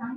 All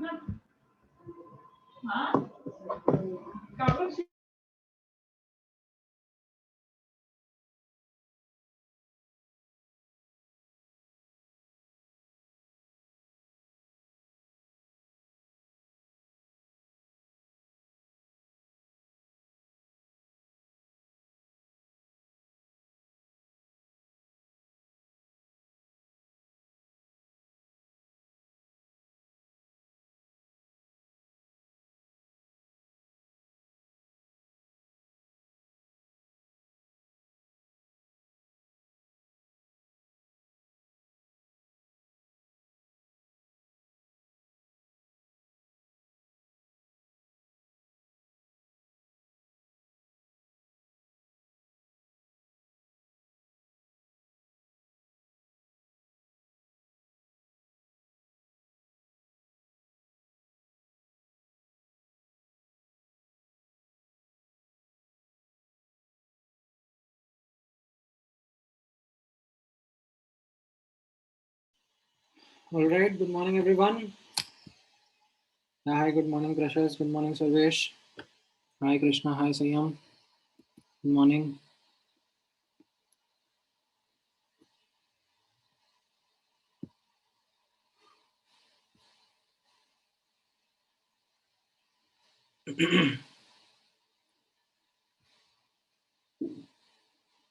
right. Good morning, everyone. Hi. Good morning, Prashas. Good morning, Sarvesh. Hi, Krishna. Hi, Sayam. Good morning.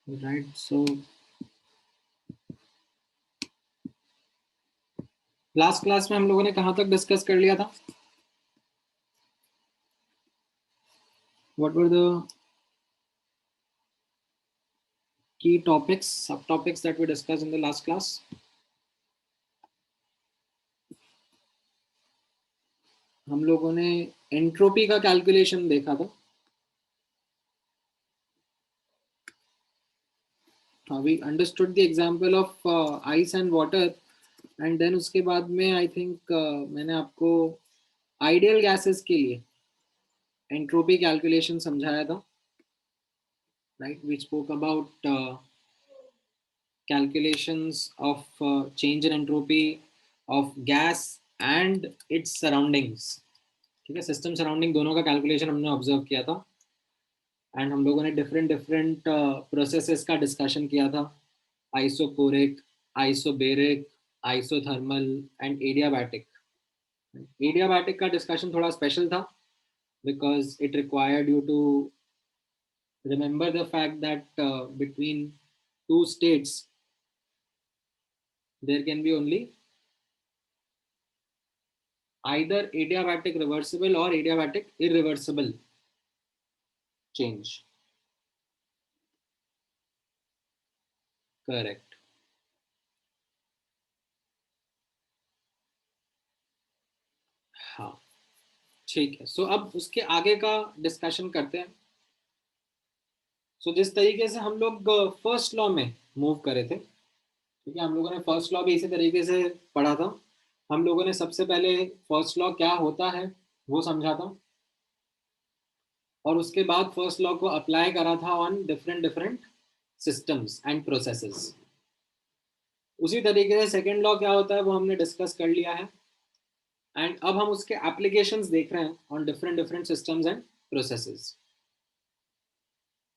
All right. So last class में हम लोगों ने कहाँ तक discuss कर लिया था? What were the key topics, subtopics that we discussed in the last class? हम लोगों ने एंट्रोपी का कैलकुलेशन देखा था. We understood the example of ice and water, and then उसके बाद में I think मैंने आपको आइडियल गैसेस के लिए एंट्रोपी कैलकुलेशन समझाया था. Right, we spoke about calculations of change in entropy of gas and its surroundings. ठीक है, सिस्टम सराउंडिंग दोनों का कैलकुलेशन हमने ऑब्जर्व किया था. एंड हम लोगों ने डिफरेंट प्रोसेसेस का डिस्कशन किया था. Isochoric, isobaric, isothermal and adiabatic. Adiabatic का डिस्कशन थोड़ा स्पेशल था because it required you to remember the fact that between two states there can be only either adiabatic reversible or adiabatic irreversible change. Correct. हाँ, ठीक है. सो अब उसके आगे का डिस्कशन करते हैं. सो जिस तरीके से हम लोग फर्स्ट लॉ में मूव करे थे, ठीक है, हम लोगों ने फर्स्ट लॉ भी इसी तरीके से पढ़ा था. हम लोगों ने सबसे पहले फर्स्ट लॉ क्या होता है वो समझा था, और उसके बाद फर्स्ट लॉ को अप्लाई करा था on different different systems and processes. उसी तरीके से सेकेंड लॉ क्या होता है वो हमने डिस्कस कर लिया है, एंड अब हम उसके एप्लीकेशंस देख रहे हैं on different different systems and processes.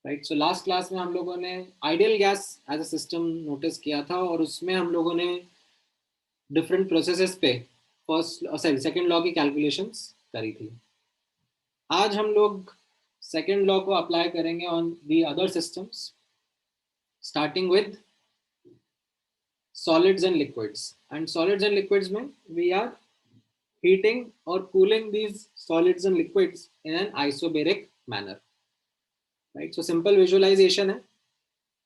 Right, so last class में हम लोगों ने ideal gas as a system notice किया था, और उसमें हम लोगों ने डिफरेंट प्रोसेसेस पे सेकेंड लॉ की कैलकुलेशंस करी थी. आज हम लोग सेकेंड लॉ को अप्लाई करेंगे on the other systems, starting with solids and liquids. And solids and liquids में we are heating or cooling these solids and liquids in an isobaric manner. Right, so simple visualization है.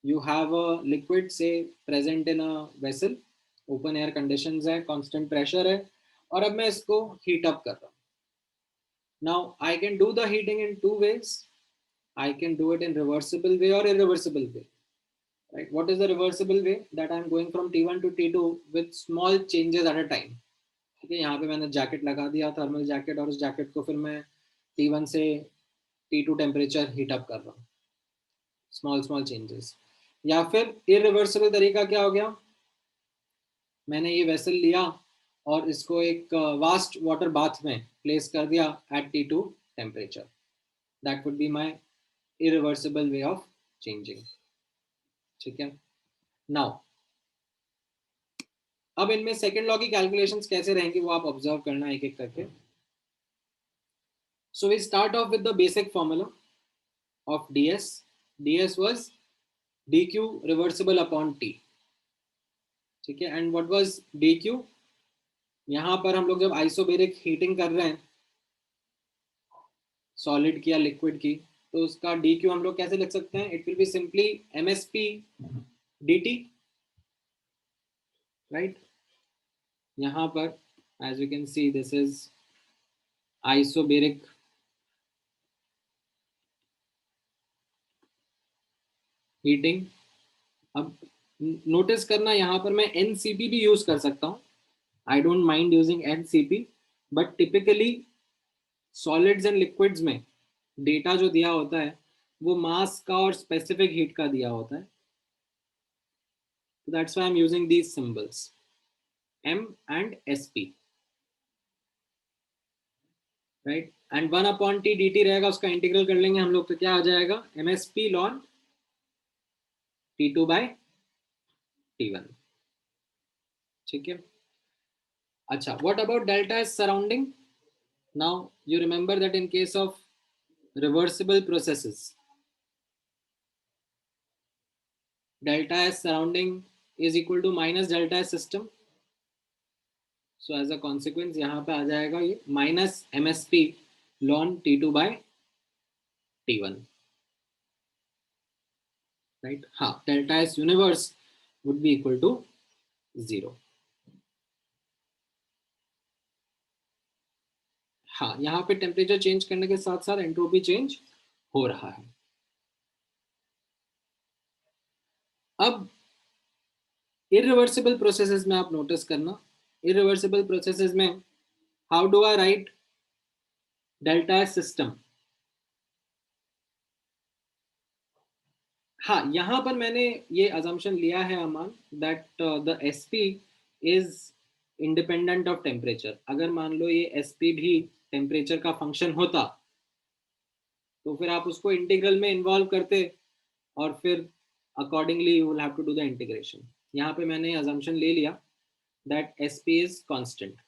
You have a liquid say present in a vessel, open air conditions है, constant pressure है, और अब मैं इसको heat up कर रहा हूँ. Now I can do the heating in two ways. I can do it in reversible way or irreversible way. Right, what is the reversible way? That I am going from T1 to T2 with small changes at a time. ठीक है, यहाँ पे मैंने jacket लगा दिया, thermal jacket, और उस jacket को फिर मैं T1 से T2 टेम्परेचर हीट अप कर रहा हूँ. Small small changes. या फिर इरिवर्सिबल तरीका क्या हो गया, मैंने ये वेसल लिया, और इसको एक वास्ट वाटर बाथ में प्लेस कर दिया at T2 temperature, that would be my irreversible way of changing. ठीक है, नाउ अब इनमें सेकेंड लॉ की कैलकुलेशंस कैसे रहेंगी वो आप ऑब्जर्व करना एक एक करके। So we start off with the basic formula of ds. ds was dq reversible upon t। ठीक है, एंड व्हाट वाज dq? यहाँ पर हम लोग जब आइसोबेरिक हीटिंग कर रहे हैं सॉलिड की या लिक्विड की, तो उसका dq हम लोग कैसे लिख सकते हैं? It will be simply msp dt, right. यहाँ पर as you can see this is isobaric heating. अब नोटिस करना, यहाँ पर मैं NCP भी यूज कर सकता हूँ, I don't mind using NCP, but typically solids and liquids में डेटा जो दिया होता है वो मास का और स्पेसिफिक हीट का दिया होता है, that's why I am using these symbols M and SP, right. And 1/T dt रहेगा, उसका इंटीग्रल कर लेंगे हम लोग तो क्या आ जाएगा? MSP ln T2 by T1। ठीक है, अच्छा, what about delta S surrounding? Now you remember that in case of reversible processes delta S surrounding is equal to minus delta S system. So as a consequence यहाँ पे आ जाएगा ये minus MSP ln T2 by T1, right? हाँ, delta S universe would be equal to 0। हाँ, यहाँ पे temperature change करने के साथ साथ एंट्रोपी चेंज हो रहा है। अब इरिवर्सिबल प्रोसेसेस में आप नोटिस करना, इरिवर्सिबल प्रोसेसेस में how do I write delta S system? हाँ, यहाँ पर मैंने ये अजम्पशन लिया है अमान that the SP is independent of temperature. अगर मान लो ये एसपी भी टेम्परेचर का फंक्शन होता तो फिर आप उसको इंटीग्रल में इन्वॉल्व करते और फिर accordingly you will have to do the integration. यहाँ पे मैंने अजम्पशन ले लिया दैट एसपी इज कांस्टेंट।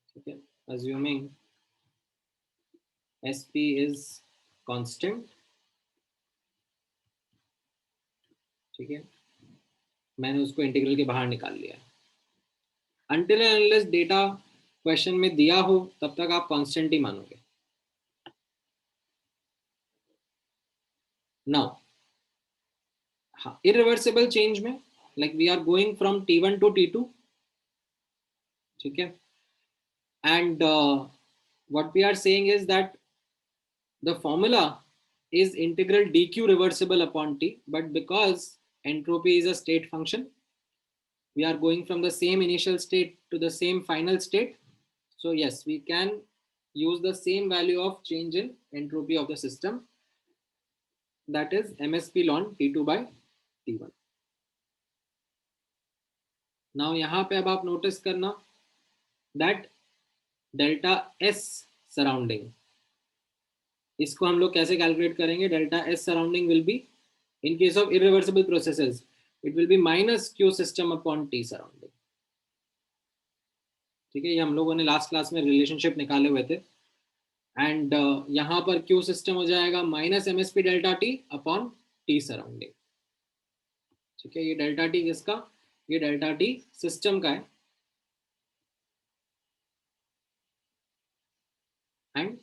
ठीक है, अज्यूमिंग एसपी इज कांस्टेंट। ठीक है, मैंने उसको इंटीग्रल के बाहर निकाल लिया। Until and unless data question में दिया हो तब तक आप कांस्टेंट ही मानोगे। नाउ हाँ, इरिवर्सिबल चेंज में like we are going from T1 to T2। ठीक है, and what we are saying is that the formula is integral dq reversible upon t, but because entropy is a state function, we are going from the same initial state to the same final state. So yes, we can use the same value of change in entropy of the system, that is MSP ln T2 by T1। now यहाँ पे अब आप notice करना that delta S surrounding, इसको हम लोग कैसे calculate करेंगे? Delta S surrounding will be in case of irreversible processes it will be minus Q system upon T surrounding. ठीक है, ये हम लोगों ने लास्ट क्लास में रिलेशनशिप निकाले हुए थे, एंड यहाँ पर क्यू सिस्टम हो जाएगा minus MSP delta T upon T surrounding. ठीक है, ये डेल्टा टी किसका? ये डेल्टा टी सिस्टम का है, एंड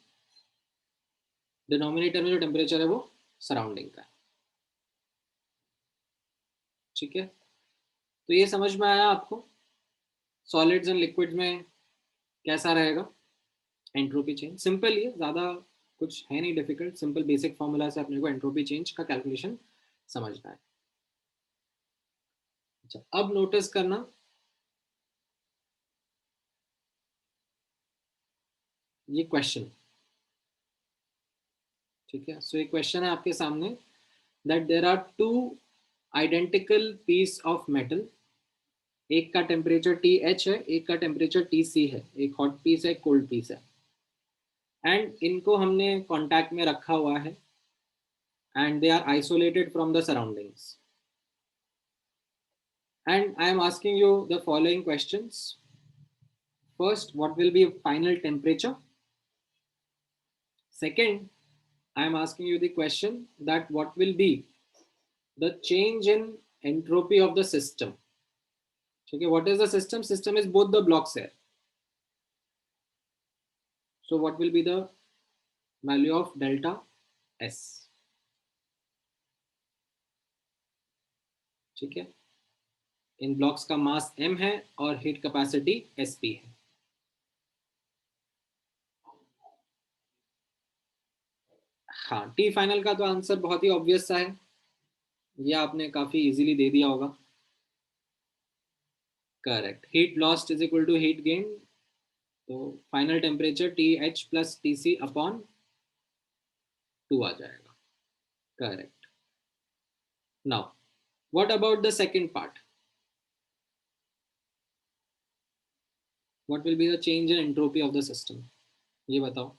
डिनोमिनेटर में जो टेम्परेचर है वो सराउंडिंग का है। ठीक है, तो ये समझ में आया आपको सॉलिड्स एंड लिक्विड्स में कैसा रहेगा एंट्रोपी चेंज? सिंपल ही है, ज़्यादा कुछ है नहीं डिफिकल्ट, सिंपल बेसिक फॉर्मूला से अपने को एंट्रोपी चेंज का कैलकुलेशन समझना है। अच्छा, अब नोटिस करना ये क्वेश्चन। ठीक है, सो ये क्वेश्चन है आपके सामने that there are two identical piece of metal एक का टेम्परेचर टी एच है, एक का टेम्परेचर टी सी है, एक हॉट पीस है, एक कोल्ड पीस है, एंड इनको हमने कॉन्टैक्ट में रखा हुआ है and they are isolated from the surroundings. And I am asking you the following questions. First, what will be final temperature? Second, I am asking you the question that what will be the change in entropy of the system. Okay, what is the system? System is both the blocks here. So what will be the value of delta S? ठीक है, इन blocks का मास m है और heat capacity sp है. हाँ, T final का तो answer बहुत ही ऑब्वियस सा है, ये आपने काफी इजीली दे दिया होगा. Correct, heat lost is equal to heat gain. तो final temperature T H plus T C upon 2 आ जाएगा. Correct. Now what about the second part? What will be the change in entropy of the system? ये बताओ.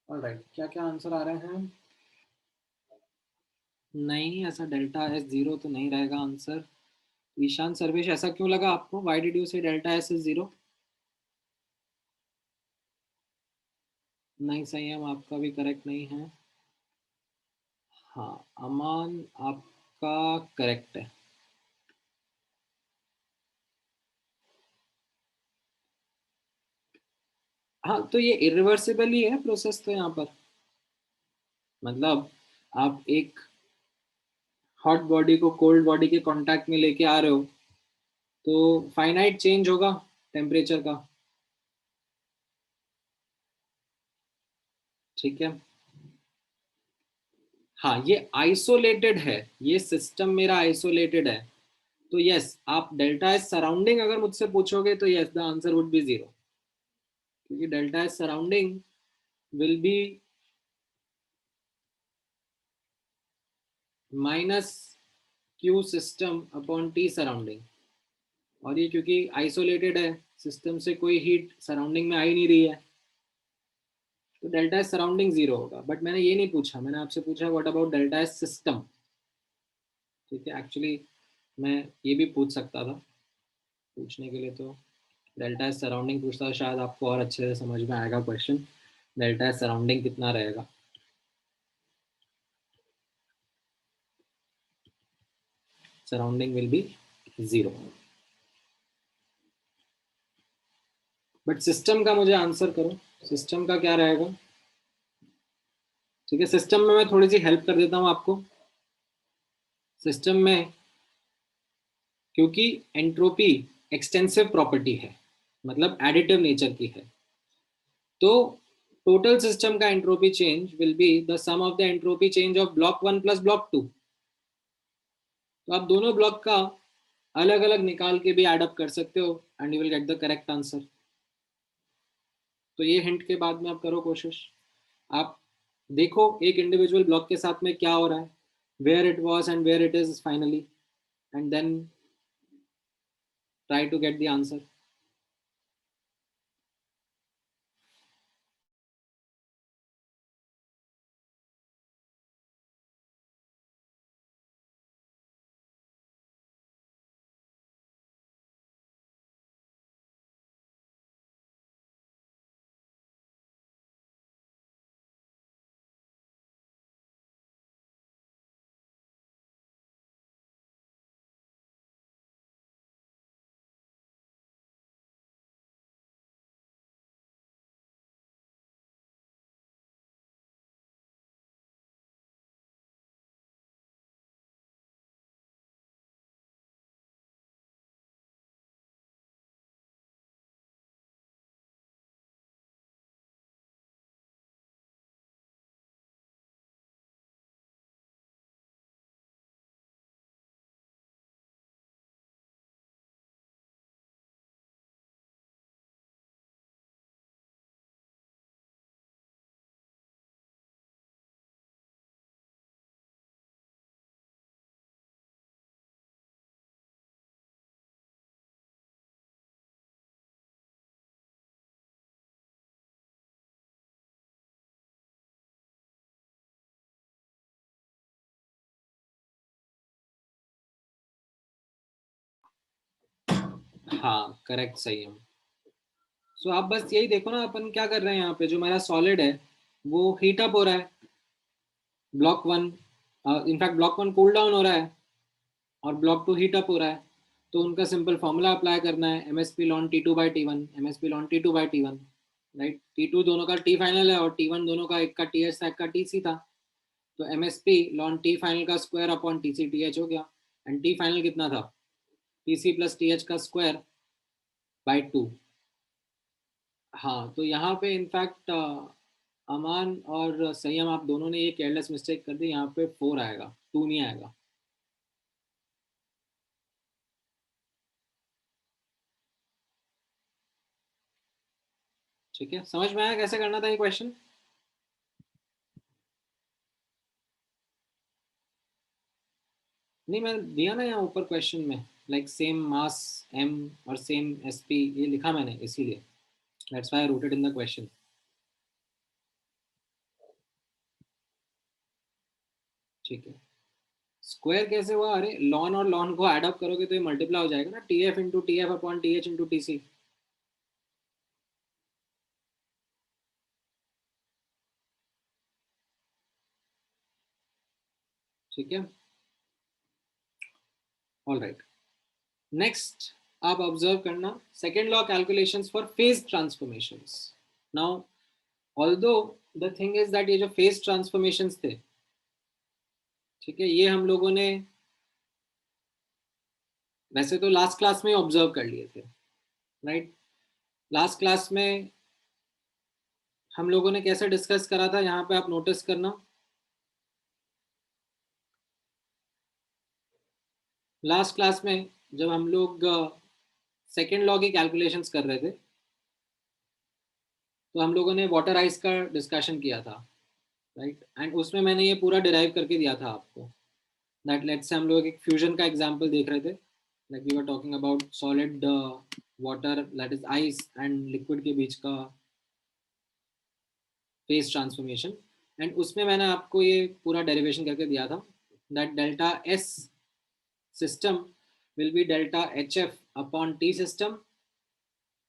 Alright, क्या क्या answer आ रहे हैं? नहीं, ऐसा डेल्टा एस जीरो तो नहीं रहेगा आंसर. ईशान सर्वेश, ऐसा क्यों लगा आपको? व्हाई डिड यू से डेल्टा एस इज जीरो? नहीं, संयम आपका भी करेक्ट नहीं है. हाँ, अमान आपका करेक्ट है. हाँ, तो ये इरिवर्सिबल ही है प्रोसेस तो यहाँ पर. मतलब आप एक हॉट बॉडी को कोल्ड बॉडी के कांटेक्ट में लेके आ रहे हो तो फाइनाइट चेंज होगा टेम्परेचर का. ठीक है. हाँ, ये आइसोलेटेड है, ये सिस्टम मेरा आइसोलेटेड है. तो यस, आप डेल्टा एस सराउंडिंग अगर मुझसे पूछोगे तो yes, the answer would be zero, क्योंकि delta S surrounding will be minus Q system upon T surrounding. और ये क्योंकि आइसोलेटेड है, सिस्टम से कोई हीट सराउंडिंग में आ ही नहीं रही है, तो डेल्टा एस सराउंडिंग जीरो होगा. बट मैंने ये नहीं पूछा, मैंने आपसे पूछा what about delta S system. ठीक है, एक्चुअली मैं ये भी पूछ सकता था, पूछने के लिए तो डेल्टा एस सराउंडिंग पूछता, तो शायद आपको और अच्छे से समझ में आएगा क्वेश्चन। डेल्टा एस सराउंडिंग कितना रहेगा? Surrounding will B 0। But system का मुझे आंसर करो, सिस्टम का क्या रहेगा? ठीक है, सिस्टम में मैं थोड़ी सी हेल्प कर देता हूँ आपको। सिस्टम में क्योंकि एंट्रोपी एक्सटेंसिव प्रॉपर्टी है, मतलब एडिटिव नेचर की है, तो टोटल सिस्टम का entropy change will be the sum of the entropy change of block 1 plus block 2। तो आप दोनों ब्लॉक का अलग अलग निकाल के भी एडअप कर सकते हो and you will get the correct answer. तो ये हिंट के बाद में आप करो कोशिश, आप देखो एक इंडिविजुअल ब्लॉक के साथ में क्या हो रहा है, where it was and where it is finally, and then try to get the answer. हाँ करेक्ट, सही है। सो आप बस यही देखो ना, अपन क्या कर रहे हैं यहाँ पे, जो मेरा सॉलिड है वो हीट अप हो रहा है, block 1, in fact block 1 cool down हो रहा है और ब्लॉक 2 हीट अप हो रहा है। तो उनका सिंपल फॉर्मूला अप्लाई करना है, M S P ln T two by T one, M S P ln T two by T one, right. T two दोनों का टी फाइनल है और टी वन दोनों का, एक का टी एच था एक का टी सी था। तो M S P ln T final का square upon T C T H हो गया, एंड टी फाइनल कितना था, T C plus T H का स्क्वायर बाई 2। हाँ, तो यहाँ पे इनफैक्ट अमान और संयम आप दोनों ने ये केयरलेस मिस्टेक कर दी, यहाँ पे 4 आएगा, 2 नहीं आएगा। ठीक है, समझ में आया कैसे करना था ये क्वेश्चन? नहीं, मैंने दिया ना यहाँ ऊपर क्वेश्चन में, लाइक सेम मास एम और सेम एस पी, ये लिखा मैंने इसीलिए, that's why I rooted in the question. ठीक है, स्क्वायर कैसे हुआ? अरे लॉन और लॉन को ऐड अप करोगे तो ये मल्टीप्लाई हो जाएगा ना, T F into T F upon T H into T C. ठीक है, ऑल राइट। नेक्स्ट आप ऑब्जर्व करना, second law calculations for phase transformations. Now although the thing is that ये जो फेज ट्रांसफॉर्मेशंस थे, ठीक है, ये हम लोगों ने वैसे तो लास्ट क्लास में ऑब्जर्व कर लिए थे, राइट। लास्ट क्लास में हम लोगों ने कैसे डिस्कस करा था, यहाँ पे आप नोटिस करना। लास्ट क्लास में जब हम लोग सेकेंड लॉ की कैलकुलेशंस कर रहे थे, तो हम लोगों ने वाटर आइस का डिस्कशन किया था, राइट। एंड उसमें मैंने ये पूरा डिराइव करके दिया था आपको, दैट लेट्स से हम लोग एक फ्यूजन का एग्जांपल देख रहे थे, like we were talking about solid water, that is ice, and liquid के बीच का फेज ट्रांसफॉर्मेशन। एंड उसमें मैंने आपको ये पूरा डेरिवेशन करके दिया था, that delta S system will be delta HF upon T system,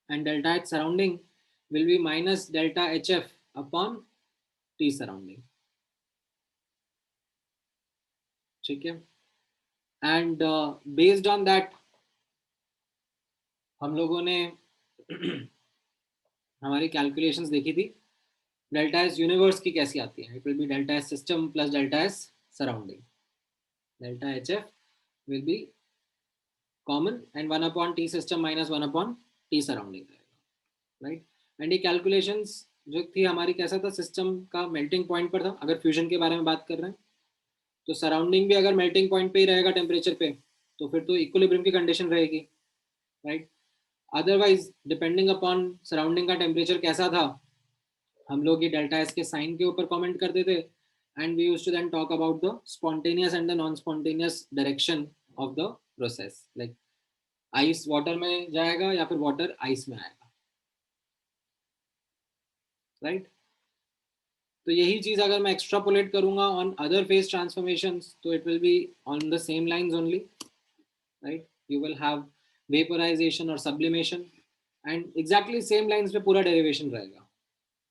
and delta H surrounding will be minus delta HF upon T surrounding. ठीक है, and based on that हम लोगों ने हमारी कैलकुलेशंस देखी थी डेल्टा एस यूनिवर्स की कैसी आती है. It will be delta S system plus delta S surrounding. Delta H F will be common and 1 upon T system minus 1 upon T surrounding रहेगा, राइट. एंड ये कैलकुलेशंस जो थी हमारी कैसा था, सिस्टम का मेल्टिंग पॉइंट पर था. अगर फ्यूजन के बारे में बात कर रहे हैं तो सराउंडिंग भी अगर मेल्टिंग पॉइंट पे ही रहेगा टेम्परेचर पे तो फिर तो इक्विलिब्रियम की कंडीशन रहेगी, right. Otherwise depending upon surrounding का टेम्परेचर कैसा था, हम लोग ये डेल्टा एस के साइन के ऊपर कमेंट करते थे. And we used to then talk about the spontaneous and the non spontaneous direction of the process, like ice water में जाएगा या फिर वाटर आइस में आएगा, राइट. तो यही चीज अगर मैं एक्स्ट्रापोलेट करूंगा ऑन अदर फेज ट्रांसफॉर्मेशंस तो it will be on the same lines only, right. You will have vaporisation और sublimation and exactly same lines पे पूरा डेरिवेशन रहेगा.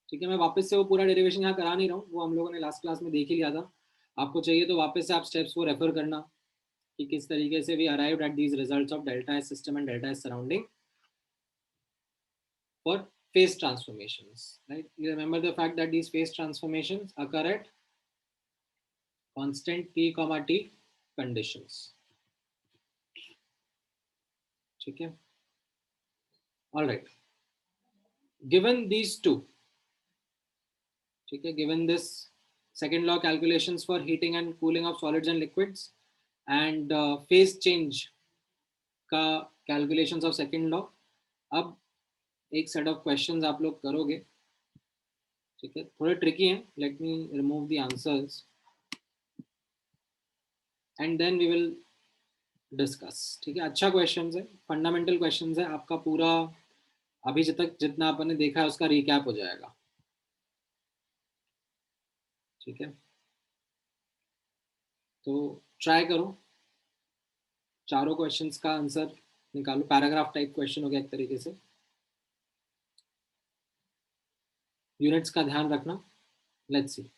ठीक है, मैं वापस से वो पूरा डेरिवेशन यहाँ करा नहीं रहा हूँ, वो हम लोगों ने लास्ट क्लास में देख ही लिया था. आपको चाहिए तो वापस से आप स्टेप्स को रेफर करना कि किस तरीके से we arrived at these results of delta S system and delta S surrounding for phase transformations, right. You remember the fact that these phase transformations occur at constant p comma t conditions. ठीक है, all right. Given these two, ठीक है, given this second law calculations for heating and cooling of solids and liquids and phase change का calculations of second law, अब एक set of questions आप लोग करोगे. ठीक है, थोड़े ट्रिकी हैं. Let me remove the answers and then we will discuss. ठीक है, अच्छा क्वेश्चंस है, फंडामेंटल क्वेश्चंस है. आपका पूरा अभी तक जितना अपन ने देखा है उसका रिकैप हो जाएगा. ठीक है, तो ट्राई करो, चारों क्वेश्चंस का आंसर निकालो. पैराग्राफ टाइप क्वेश्चन हो गया एक तरीके से. यूनिट्स का ध्यान रखना. Let's see.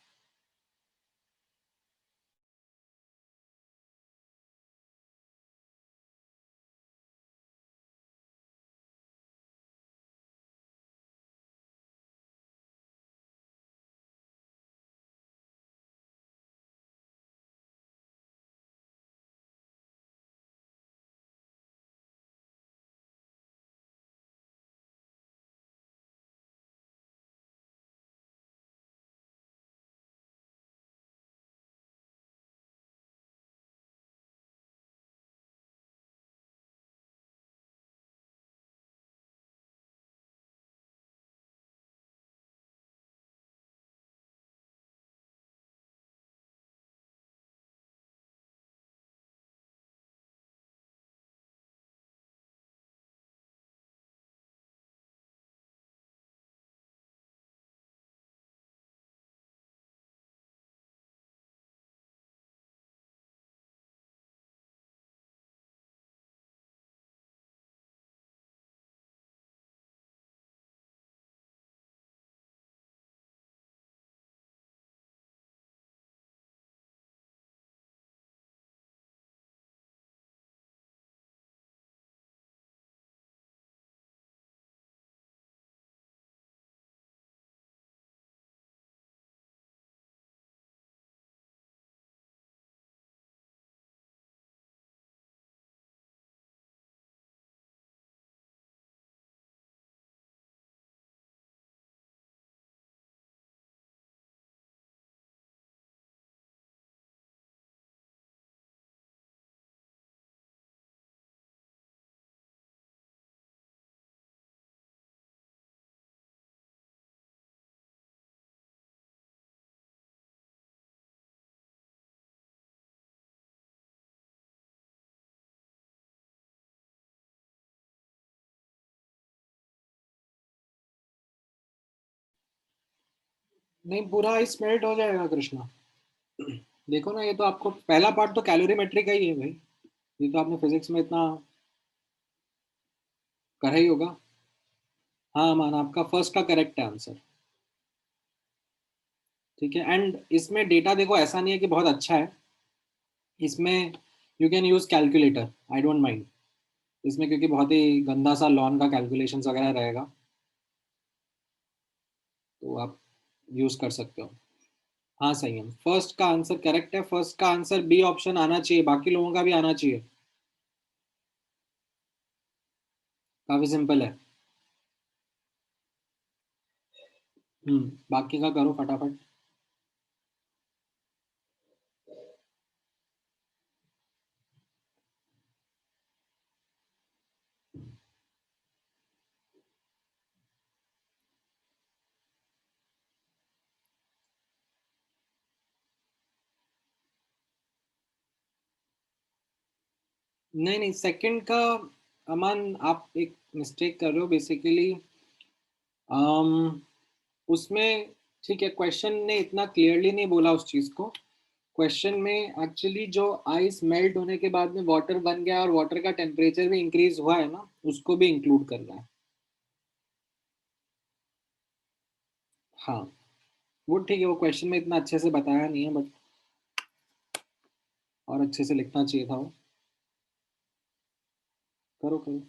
नहीं, पूरा आइस मेल्ट हो जाएगा कृष्णा. देखो ना, ये तो आपको पहला पार्ट तो कैलोरीमेट्री का ही है भाई. ये तो आपने फिजिक्स में इतना करा ही होगा। हाँ मान, आपका फर्स्ट का करेक्ट है आंसर। ठीक है, एंड इसमें डेटा देखो ऐसा नहीं है कि बहुत अच्छा है, इसमें you can use calculator, I don't mind इसमें, क्योंकि बहुत ही गंदा सा लॉन का कैलकुलेशंस वगैरह रहेगा, तो आप यूज कर सकते हो। हाँ सही है, फर्स्ट का आंसर करेक्ट है, फर्स्ट का आंसर बी ऑप्शन आना चाहिए, बाकी लोगों का भी आना चाहिए। काफी सिंपल है। बाकी का करो फटाफट। नहीं नहीं, सेकंड का, अमान आप एक मिस्टेक कर रहे हो बेसिकली। उसमें ठीक है, क्वेश्चन ने इतना क्लियरली नहीं बोला उस चीज को। क्वेश्चन में एक्चुअली जो आइस मेल्ट होने के बाद में वाटर बन गया और वाटर का टेम्परेचर भी इंक्रीज हुआ है ना, उसको भी इंक्लूड कर रहा है। हाँ, वो ठीक है, वो क्वेश्चन में इतना अच्छे से बताया नहीं है, बट और अच्छे से लिखना चाहिए था वो। करो करो।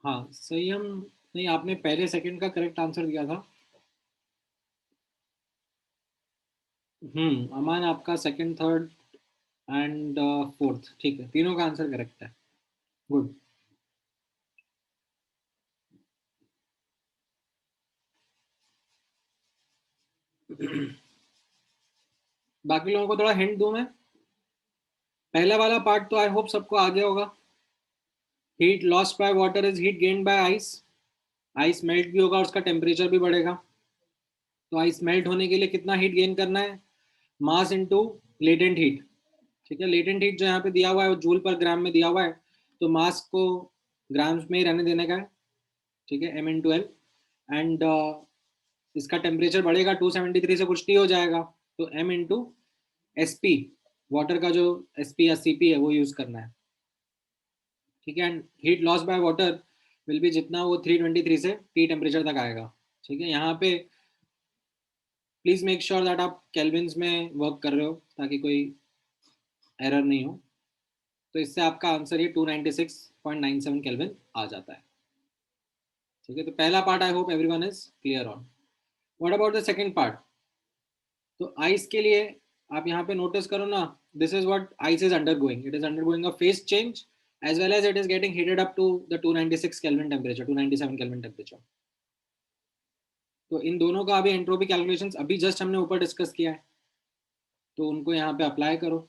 हाँ संयम, नहीं आपने पहले सेकंड का करेक्ट आंसर दिया था। अमान आपका सेकंड, थर्ड एंड फोर्थ ठीक है, तीनों का आंसर करेक्ट है। गुड। बाकी लोगों को थोड़ा हिंट दूं मैं। पहला वाला पार्ट तो आई होप सबको आ गया होगा। Heat lost by water is heat gained by ice. Ice melt भी होगा, उसका टेम्परेचर भी बढ़ेगा। तो आइस मेल्ट होने के लिए कितना हीट गेन करना है? Mass into latent heat. ठीक है, लेटेंट हीट जो यहाँ पे दिया हुआ है वो जूल पर ग्राम में दिया हुआ है, तो मास को ग्राम्स में ही रहने देने का है। ठीक है, M × L। एंड इसका टेम्परेचर बढ़ेगा 273 से कुछ नहीं हो जाएगा, तो M × SP, वाटर का जो SP या CP है वो यूज करना है। ठीक है, and heat loss by water will be जितना वो 323 से T टेम्परेचर तक आएगा। ठीक है, यहाँ पे प्लीज मेक श्योर दैट आप केल्विन्स में वर्क कर रहे हो ताकि कोई एरर नहीं हो। तो इससे आपका आंसर ये 296.97 केल्विन आ जाता है। ठीक है, तो पहला part I hope everyone is clear on. What about the second part? तो आइस के लिए आप यहाँ पे नोटिस करो ना, this is what ice is undergoing, it is undergoing a phase change as well as it is getting heated up to the 296 Kelvin temperature, 297 Kelvin temperature. तो इन दोनों का अभी एंट्रोपी कैलकुलेशंस अभी जस्ट हमने ऊपर डिस्कस किया है, तो उनको यहाँ पे अप्लाई करो.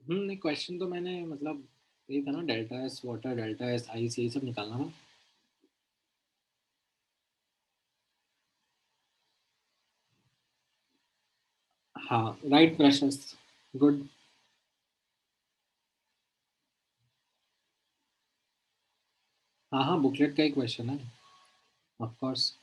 नहीं, क्वेश्चन तो मैंने मतलब ये था ना, delta S water, delta S ice, यही सब निकालना ना. हाँ, राइट प्रेशर्स. गुड. हाँ हाँ, बुकलेट का ही क्वेश्चन है. Of course.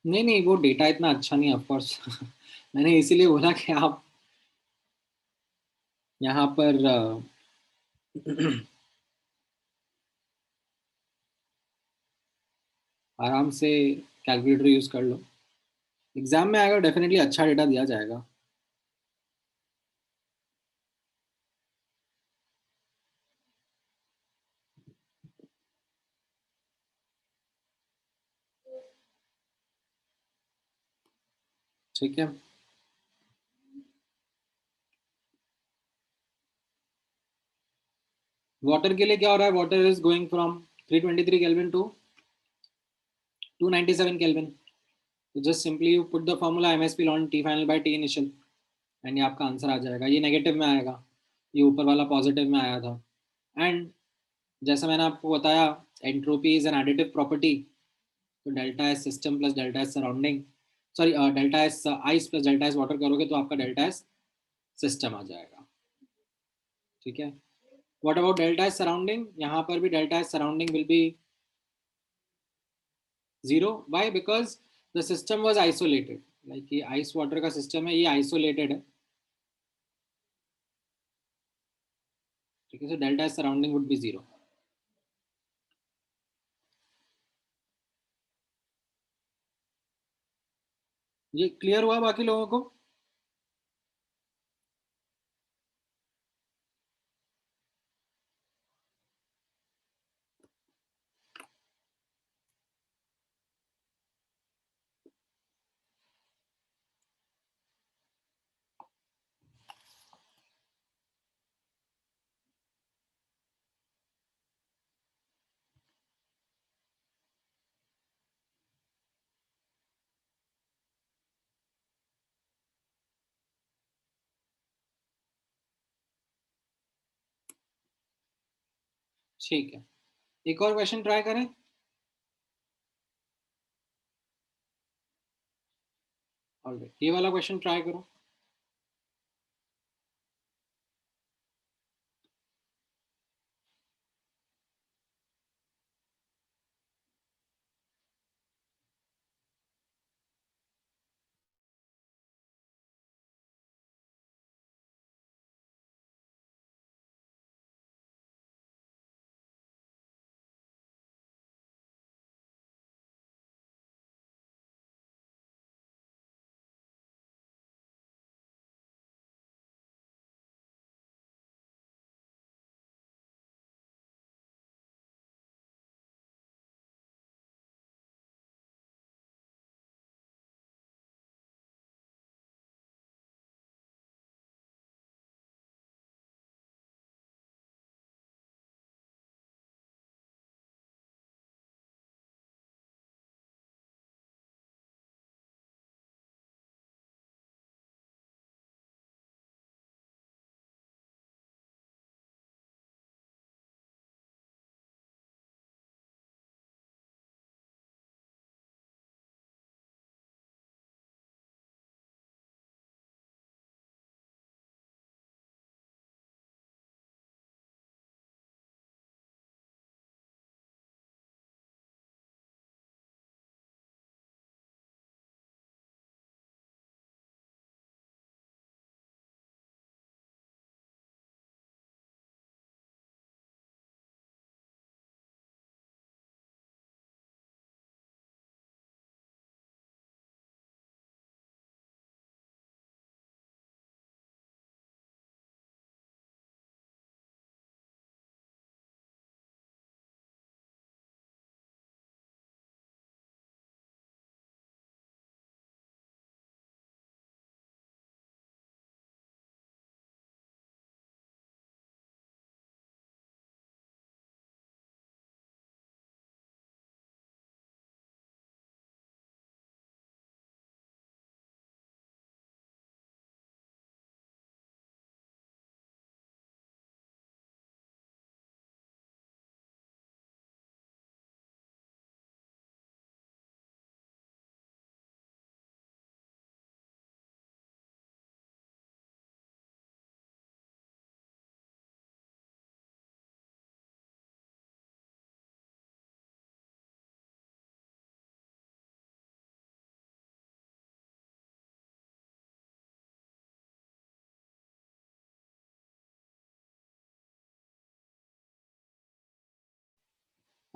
नहीं नहीं, वो डेटा इतना अच्छा नहीं है ऑफ कोर्स. मैंने इसीलिए बोला कि आप यहाँ पर आराम से कैलकुलेटर यूज कर लो. एग्जाम में आएगा डेफिनेटली, अच्छा डेटा दिया जाएगा. ठीक है. वाटर के लिए क्या हो रहा है, water is going from 323 kelvin to 297 kelvin. तो just simply you put the formula MSP ln T final by T initial, and ये आपका आंसर आ जाएगा. ये नेगेटिव में आएगा, ये ऊपर वाला पॉजिटिव में आया था. एंड जैसा मैंने आपको बताया, entropy is an additive property. तो delta S system plus delta S surrounding, sorry delta S ice plus delta S water करोगे तो आपका डेल्टा एस सिस्टम आ जाएगा. ठीक है. What about delta S surrounding, यहाँ पर भी delta S surrounding will be zero. Why? Because the system was isolated. Like ये आइस वाटर का सिस्टम है, ये आइसोलेटेड है. ठीक है. So delta S surrounding would be zero. ये क्लियर हुआ बाकी लोगों को? ठीक है. एक और क्वेश्चन ट्राई करें. ऑलराइट, ये वाला क्वेश्चन ट्राई करो.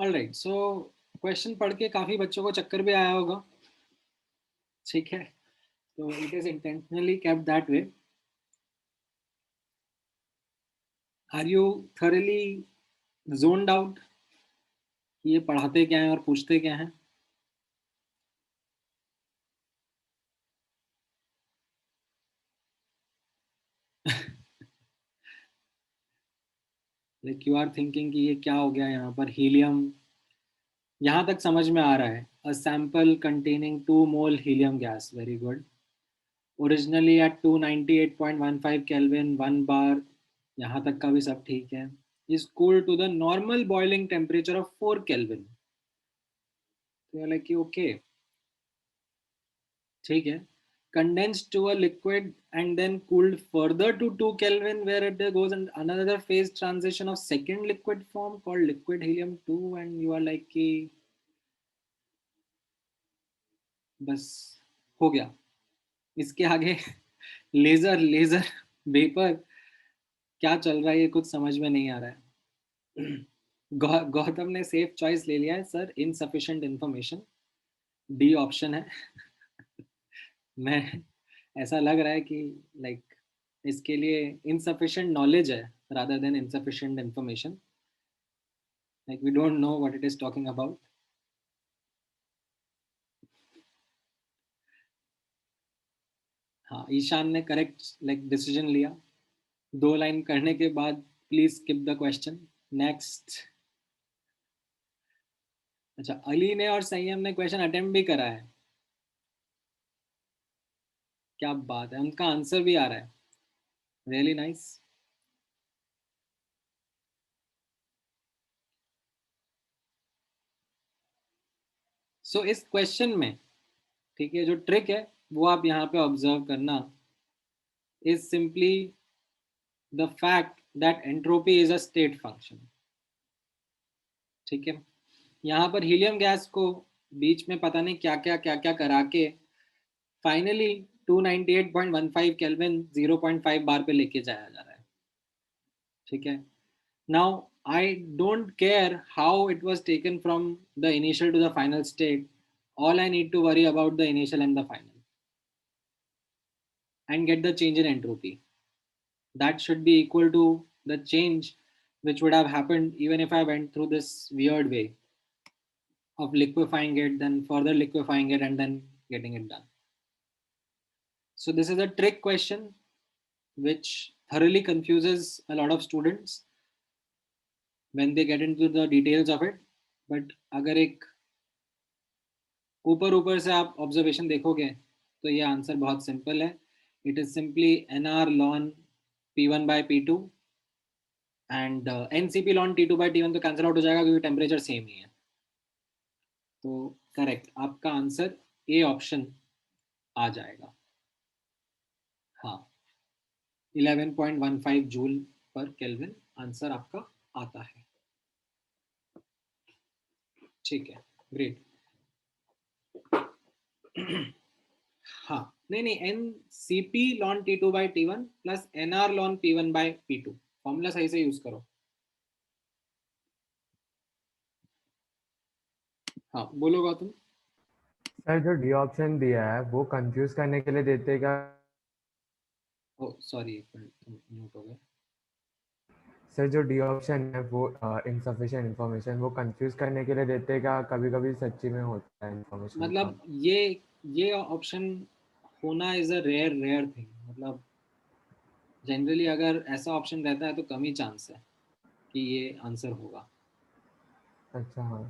ऑलराइट, सो क्वेश्चन पढ़ के काफी बच्चों को चक्कर भी आया होगा, ठीक है, तो it is intentionally kept that way. Are you thoroughly zoned out ये पढ़ाते क्या है और पूछते क्या है? लाइक यू आर थिंकिंग कि ये क्या हो गया यहाँ पर, हीलियम यहाँ तक समझ में आ रहा है. A sample containing 2 mole helium gas, very good. Originally at 298.15 kelvin 1 bar, यहाँ तक का भी सब ठीक है. Is cool to the normal boiling temperature of 4 kelvin. तो लाइक ओके, ठीक है. Condensed to a liquid and then cooled further to 2 Kelvin, where it goes in another phase transition of second liquid form called liquid helium 2. And you are like कि बस हो गया, इसके आगे laser laser vapour क्या चल रहा है ये कुछ समझ में नहीं आ रहा है. गौतम ने सेफ चॉइस ले लिया है sir, insufficient information, D option है. मैं ऐसा लग रहा है कि लाइक इसके लिए इनसफिशिएंट नॉलेज है rather than insufficient information, like we don't know what it is talking about. हाँ, ईशान ने करेक्ट लाइक डिसीजन लिया. 2 लाइन करने के बाद please skip the question. Next. अच्छा, अली ने और संयम ने क्वेश्चन अटेम्प्ट भी करा है, क्या बात है, उनका आंसर भी आ रहा है, रियली नाइस. सो इस क्वेश्चन में, ठीक है, जो ट्रिक है वो आप यहाँ पे ऑब्जर्व करना, is simply the fact that entropy is a state function. ठीक है, यहाँ पर हीलियम गैस को बीच में पता नहीं क्या क्या करा के फाइनली 298.15 केल्विन 0.5 बार पे लेके जाया जा रहा है. ठीक है, now I don't care how it was taken from the initial to the final state. All I need to worry about the initial and the final and get the change in entropy. That should be equal to the change which would have happened even if I went through this weird way of liquefying it, then further liquefying it, and then getting it done. So, this is a trick question which thoroughly confuses a lot of students when they get into the details of it. But अगर एक ऊपर ऊपर से आप observation देखोगे तो ये answer बहुत सिंपल है. It is simply NR ln P1 by P2 and NCP ln T2 by T1, तो कैंसिल आउट हो जाएगा क्योंकि टेम्परेचर सेम ही है. तो करेक्ट, आपका आंसर ए ऑप्शन आ जाएगा. हाँ, 11.15 जूल पर केल्विन आंसर आपका आता है. ठीक है, ग्रेट. हाँ, नहीं, NCP ln T2 by T1 plus NR ln P1 by P2, formula सही से यूज करो. हाँ, बोलो गौतम. सर जो डी ऑप्शन दिया है वो कंफ्यूज करने के लिए देते क्या? ओ सॉरी, म्यूट हो गया. सर जो डी ऑप्शन है वो इनसफिशिएंट इंफॉर्मेशन, वो कंफ्यूज करने के लिए देते क्या? कभी कभी सच्ची में होता है इंफॉर्मेशन का. मतलब ये ऑप्शन होना is a rare rare thing. मतलब जनरली अगर ऐसा ऑप्शन रहता है तो कम ही चांस है कि ये आंसर होगा. अच्छा, हाँ,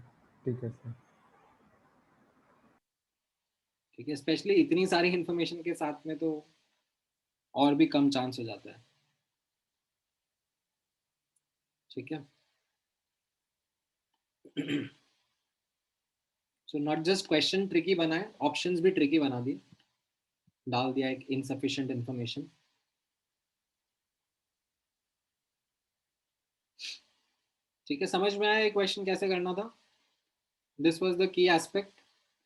ठीक है सर. ठीक है, स्पेशली इतनी सारी इंफॉर्मेशन के साथ में तो और भी कम चांस हो जाता है. ठीक है. So not just question tricky बनाए, ऑप्शंस भी ट्रिकी बना दिए, डाल दिया एक इनसफिशिएंट इंफॉर्मेशन. ठीक है, समझ में आया ये क्वेश्चन कैसे करना था. This was the key aspect,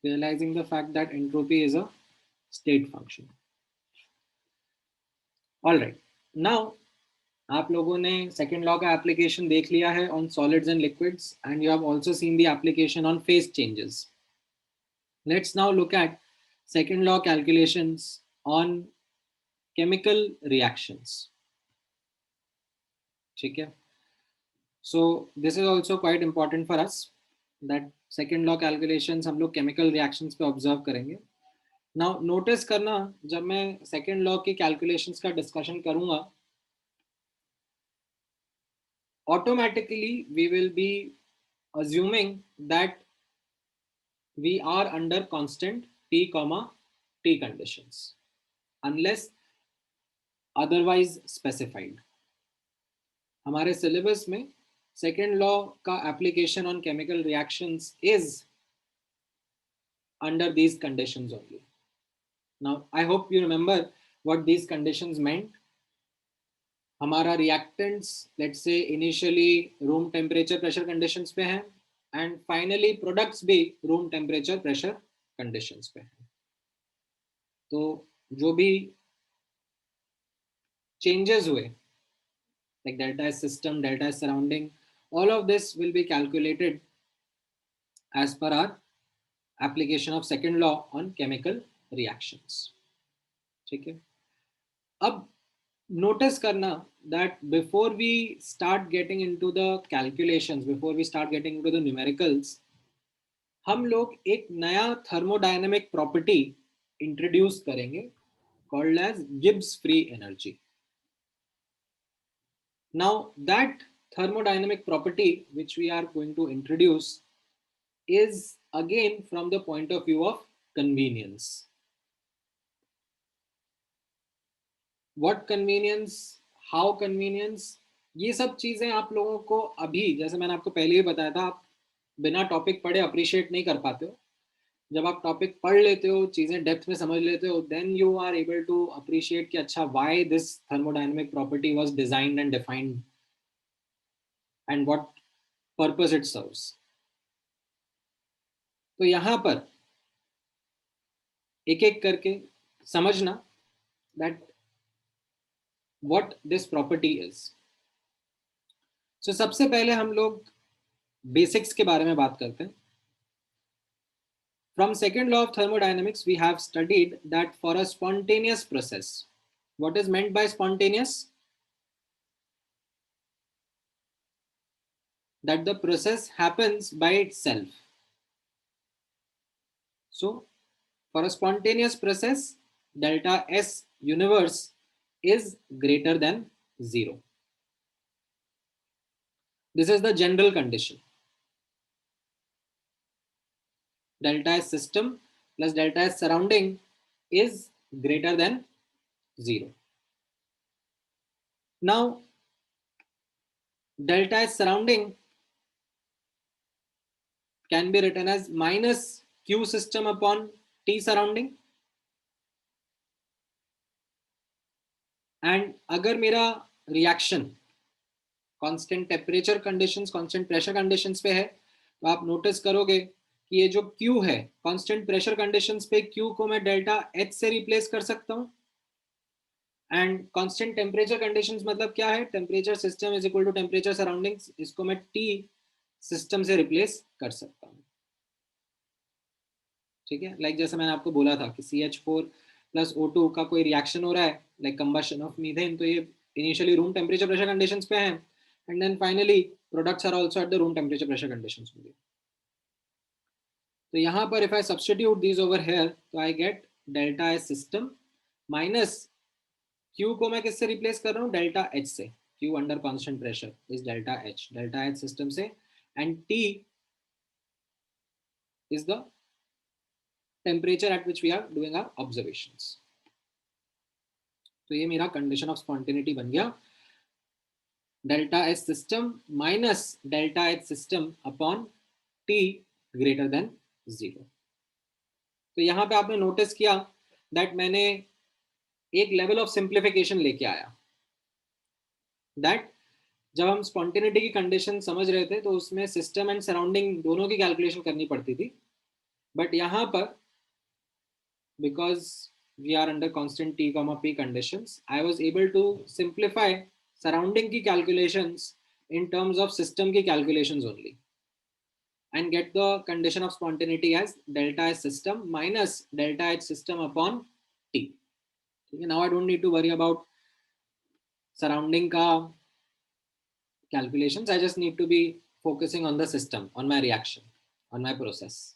realizing the fact that entropy is a state function. All right, now आप लोगों ने सेकेंड लॉ का एप्लीकेशन देख लिया है on solids and liquids, and you have also seen the application on phase changes. Let's now look at second law calculations on chemical reactions. Okay. So this is also quite important for us, that second law calculations हम लोग chemical reactions पे observe करेंगे. Now notice करना, जब मैं second law की calculations का discussion करूँगा, automatically we will be assuming that we are under constant T comma T conditions unless otherwise specified. हमारे सिलेबस में सेकेंड लॉ का application on chemical reactions is under these conditions only. Now I hope you remember what these conditions meant. हमारा reactants let's say initially room temperature pressure conditions पे हैं, and finally products भी room temperature pressure conditions पे हैं. तो जो भी changes हुए, like delta S system, delta S surrounding, all of this will be calculated as per our application of second law on chemical reactions. ठीक है. अब notice करना that before we start getting into the calculations, before we start getting into the numericals, हम लोग एक नया thermodynamic property introduce करेंगे called as Gibbs free energy. Now that thermodynamic property which we are going to introduce is again from the point of view of convenience. What convenience, how convenience, ये सब चीजें आप लोगों को अभी, जैसे मैंने आपको पहले ही बताया था, आप बिना टॉपिक पढ़े अप्रिशिएट नहीं कर पाते हो. जब आप टॉपिक पढ़ लेते हो, चीजें डेप्थ में समझ लेते हो, then you are able to appreciate कि अच्छा why this thermodynamic property was designed and defined and what purpose it serves. तो यहां पर एक एक करके समझना that what this property is. So सबसे पहले हम लोग बेसिक्स के बारे में बात करते हैं. From second law of thermodynamics we have studied that for a spontaneous process, what is meant by spontaneous? That the process happens by itself. So for a spontaneous process, delta S universe is greater than 0. This is the general condition. Delta S system plus delta S surrounding is greater than 0. Now delta S surrounding can be written as minus Q system upon T surrounding. And अगर मेरा reaction constant temperature conditions, constant pressure conditions पे है, तो आप notice करोगे कि ये जो Q है कांस्टेंट प्रेशर कंडीशंस पे, Q को मैं डेल्टा H से रिप्लेस कर सकता हूँ. एंड कांस्टेंट टेम्परेचर कंडीशंस मतलब क्या है? Temperature system is equal to temperature surroundings. इसको मैं T सिस्टम से रिप्लेस कर सकता हूँ. ठीक है. लाइक जैसे मैंने आपको बोला था कि CH4 प्लस O2 का कोई रिएक्शन हो रहा है, लाइक कंबशन ऑफ मीथेन, तो ये initially room temperature pressure conditions पे हैं, and then finally products are also at the room temperature pressure conditions only. तो यहाँ पर if I substitute these over here, तो I get delta S system minus Q को मैं किससे replace कर रहा हूँ? डेल्टा H से. Q under constant pressure is delta H, delta H system से, and T is the temperature at which we are doing our observations. तो ये मेरा कंडीशन ऑफ स्पॉन्टेनिटी बन गया, delta S system minus delta H system upon T greater than 0. तो यहाँ पे आपने नोटिस किया दैट मैंने एक लेवल ऑफ सिंप्लीफिकेशन लेके आया, दैट जब हम स्पॉन्टेनिटी की कंडीशन समझ रहे थे तो उसमें सिस्टम एंड सराउंडिंग दोनों की कैलकुलेशन करनी पड़ती थी, बट यहाँ पर because we are under constant T comma P conditions, I was able to simplify surrounding की calculations in terms of system की calculations only and get the condition of spontaneity as delta H system minus delta H system upon T. Now I don't need to worry about surrounding का calculations. I just need to be focusing on the system, on my reaction, on my process.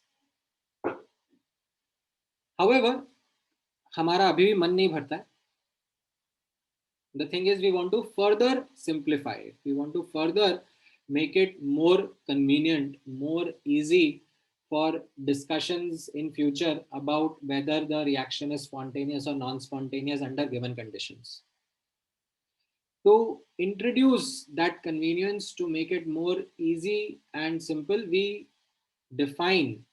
However, हमारा अभी भी मन नहीं भरता है. The thing is, we want to further simplify it. We want to further make it more convenient, more easy for discussions in future about whether the reaction is spontaneous or non-spontaneous under given conditions. To introduce that convenience, to make it more easy and simple, we define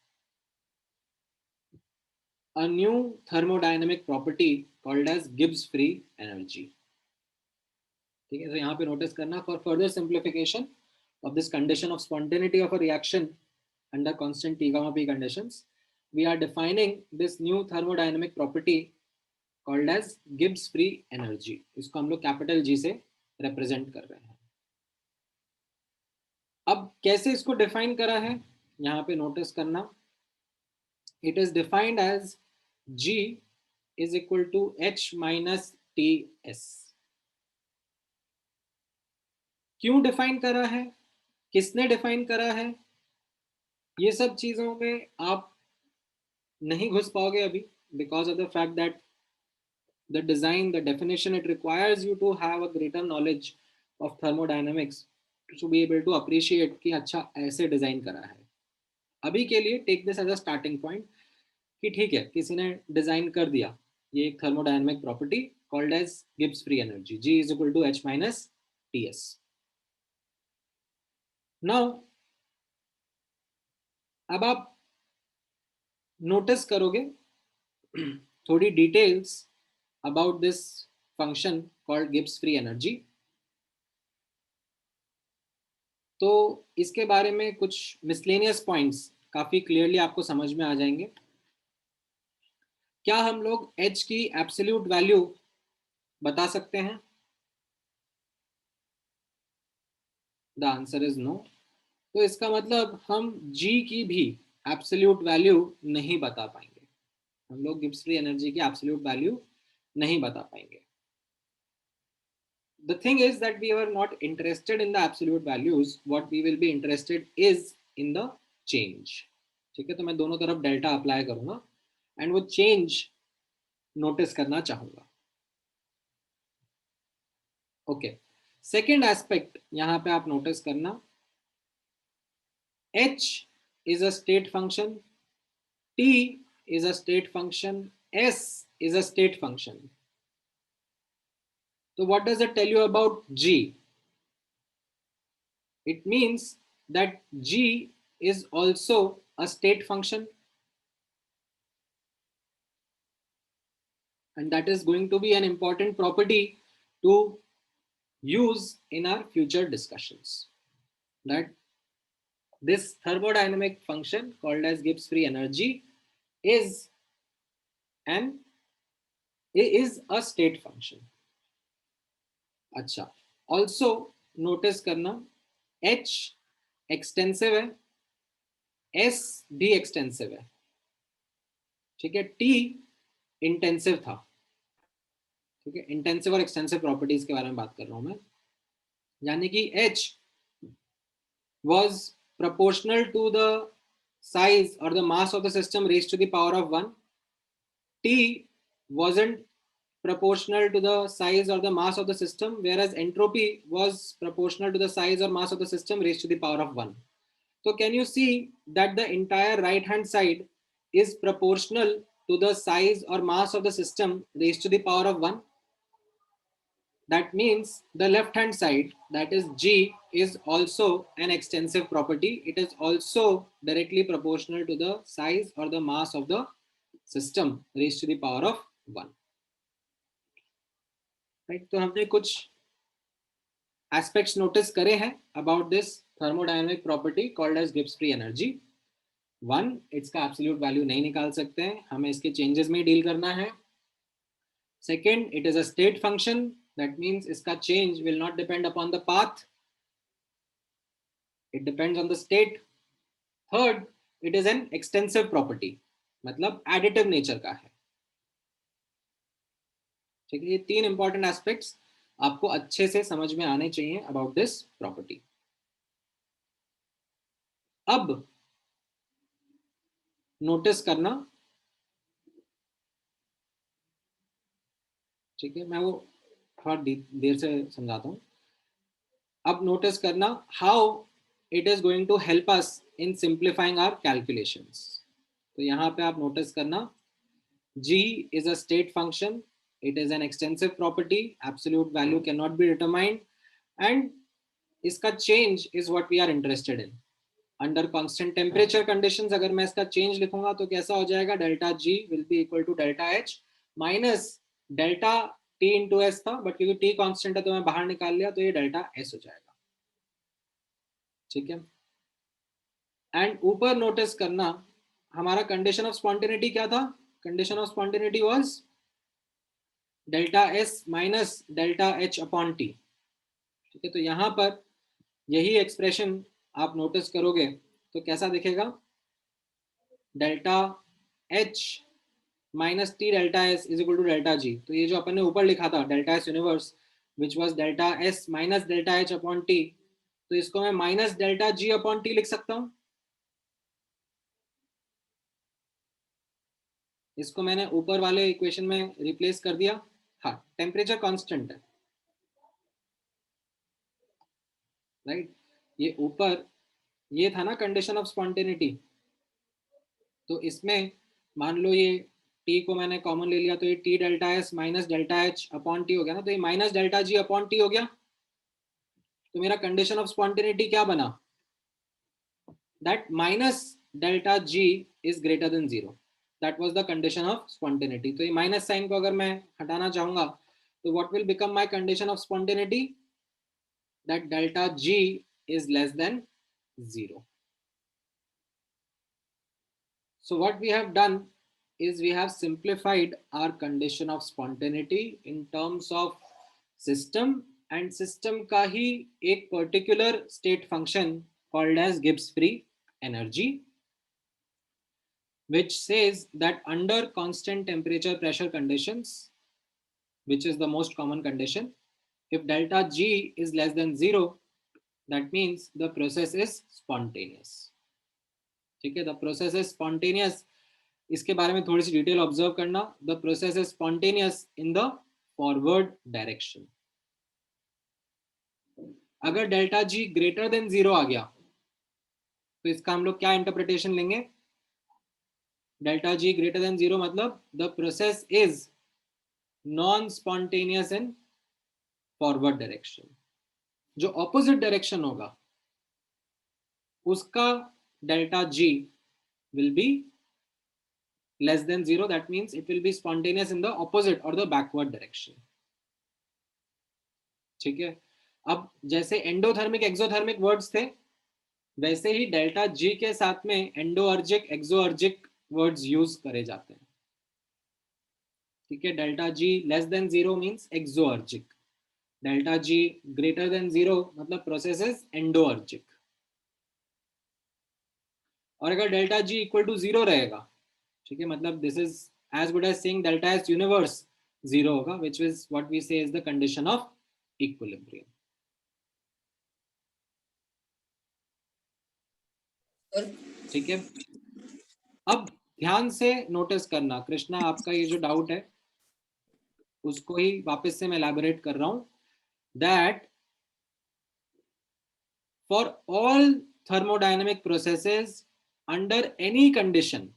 a new thermodynamic property called as Gibbs free energy. ठीक है, तो यहाँ पे notice करना, for further simplification of this condition of spontaneity of a reaction under constant T, P conditions, we are defining this new thermodynamic property called as Gibbs free energy. इसको हम लोग capital G से represent कर रहे हैं. अब कैसे इसको डिफाइन करा है यहाँ पे नोटिस करना. It is defined as G is equal to H minus TS. क्यों डिफाइन करा है, किसने डिफाइन करा है, ये सब चीजों में आप नहीं घुस पाओगे अभी, because of the fact that the design, the definition, it requires you to have a greater knowledge of thermodynamics to be able to appreciate कि अच्छा ऐसे डिजाइन करा है. अभी के लिए take this as a starting point कि ठीक है, किसी ने डिजाइन कर दिया ये एक thermodynamic property called as Gibbs free energy, G is equal to H minus TS. Now अब आप नोटिस करोगे थोड़ी details about this function called Gibbs free energy. तो इसके बारे में कुछ मिसलेनियस पॉइंट्स काफी क्लियरली आपको समझ में आ जाएंगे. क्या हम लोग H की एब्सोल्यूट वैल्यू बता सकते हैं? The answer is no. तो इसका मतलब हम G की भी एब्सोल्यूट वैल्यू नहीं बता पाएंगे. हम लोग गिब्स फ्री एनर्जी की एब्सोल्यूट वैल्यू नहीं बता पाएंगे. The thing is that we are not interested in the absolute values. What we will be interested is in the change. ठीक है, तो मैं दोनों तरफ डेल्टा अप्लाई करूंगा एंड वो चेंज नोटिस करना चाहूंगा. ओके, सेकेंड एस्पेक्ट यहां पे आप नोटिस करना, H is a state function, T is a state function, S is a state function. So what does it tell you about G? It means that G is also a state function, and that is going to be an important property to use in our future discussions. That this thermodynamic function called as Gibbs free energy is a state function. अच्छा, also notice करना, H extensive है, S भी extensive है. ठीक है, T intensive था. ठीक है, इंटेंसिव और एक्सटेंसिव प्रॉपर्टीज के बारे में बात कर रहा हूं मैं. यानी कि H was proportional to the size or the mass of the system raised to the power of 1. T wasn't proportional to the size or the mass of the system, whereas entropy was proportional to the size or mass of the system raised to the power of 1. So can you see that the entire right hand side is proportional to the size or mass of the system raised to the power of 1? That means the left hand side, that is G, is also an extensive property. It is also directly proportional to the size or the mass of the system raised to the power of 1. Right? तो हमने कुछ aspects notice करे हैं about this thermodynamic property called as Gibbs free energy. 1, इसका absolute value नहीं निकाल सकते हैं, हमें इसके चेंजेस में डील करना है. Second, it is a state function. That means इसका change will not depend upon the path. It depends on the state. Third, it is an extensive property, मतलब additive nature का है. ठीक है, ये 3 इंपॉर्टेंट एस्पेक्ट्स आपको अच्छे से समझ में आने चाहिए अबाउट दिस प्रॉपर्टी. अब नोटिस करना, ठीक है, मैं वो थोड़ा देर से समझाता हूँ. अब नोटिस करना how it is going to help us in simplifying our calculations. तो यहाँ पे आप नोटिस करना, G is a state function. It is an extensive property. Absolute value cannot be determined, and इसका change is what we are interested in. Under constant temperature conditions, अगर मैं इसका change लिखूंगा तो कैसा हो जाएगा? Delta G will be equal to delta H minus delta T into S था, but क्योंकि T constant है तो मैं बाहर निकाल लिया, तो ये delta S हो जाएगा. ठीक है. एंड ऊपर नोटिस करना, हमारा कंडीशन ऑफ स्पॉन्टेनिटी क्या था? Condition of spontaneity was delta S minus delta H upon T. ठीक है, तो यहां पर यही एक्सप्रेशन आप नोटिस करोगे तो कैसा दिखेगा? Delta H minus T delta S is equal to delta G. तो ये जो अपन ने ऊपर लिखा था delta S universe which was delta S minus delta H upon T, तो इसको मैं minus delta G upon T लिख सकता हूं. इसको मैंने ऊपर वाले इक्वेशन में रिप्लेस कर दिया. हाँ, टेम्परेचर कांस्टेंट है, राइट. ये ऊपर ये था ना कंडीशन ऑफ स्पॉन्टेनिटी, तो इसमें मान लो ये टी को मैंने कॉमन ले लिया, तो ये T delta S minus delta H upon T हो गया ना, तो ये minus delta G upon T हो गया. तो मेरा कंडीशन ऑफ स्पॉन्टेनिटी क्या बना? That minus delta ji is greater than zero. That was the condition of spontaneity. तो ये माइनस साइन को अगर मैं हटाना चाहूंगा तो what will become my condition of spontaneity? That delta G is less than zero. So what we have done is we have simplified our condition of spontaneity in terms of system, and system का ही एक particular state function called as Gibbs free energy, which says that under constant temperature pressure conditions, which is the most common condition, if delta G is less than zero, that means the process is spontaneous. ठीक है, the process is spontaneous. इसके बारे में थोड़ी सी detail observe करना. The process is spontaneous in the forward direction. अगर delta G greater than zero आ गया तो इसका हम लोग क्या इंटरप्रिटेशन लेंगे? Delta G greater than zero मतलब the process is non spontaneous in forward direction. जो ऑपोजिट डायरेक्शन होगा उसका delta G will be less than zero. That means it will be spontaneous in the opposite or the backward direction. ठीक है. अब जैसे endothermic exothermic words थे, वैसे ही delta G के साथ में एंडोअर्जिक एक्सोअर्जिक वर्ड्स यूज करे जाते हैं. ठीक है, delta G less than zero means exoergic, delta G greater than zero मतलब प्रोसेस इज एंडोअर्जिक. और अगर delta G equal to zero रहेगा, ठीक है, मतलब this is as good as saying delta S universe zero होगा, which is what we say is the condition of equilibrium. ठीक है. अब ध्यान से नोटिस करना कृष्णा, आपका ये जो डाउट है उसको ही वापस से मैं एलैबोरेट कर रहा हूं. That for all thermodynamic processes under any condition,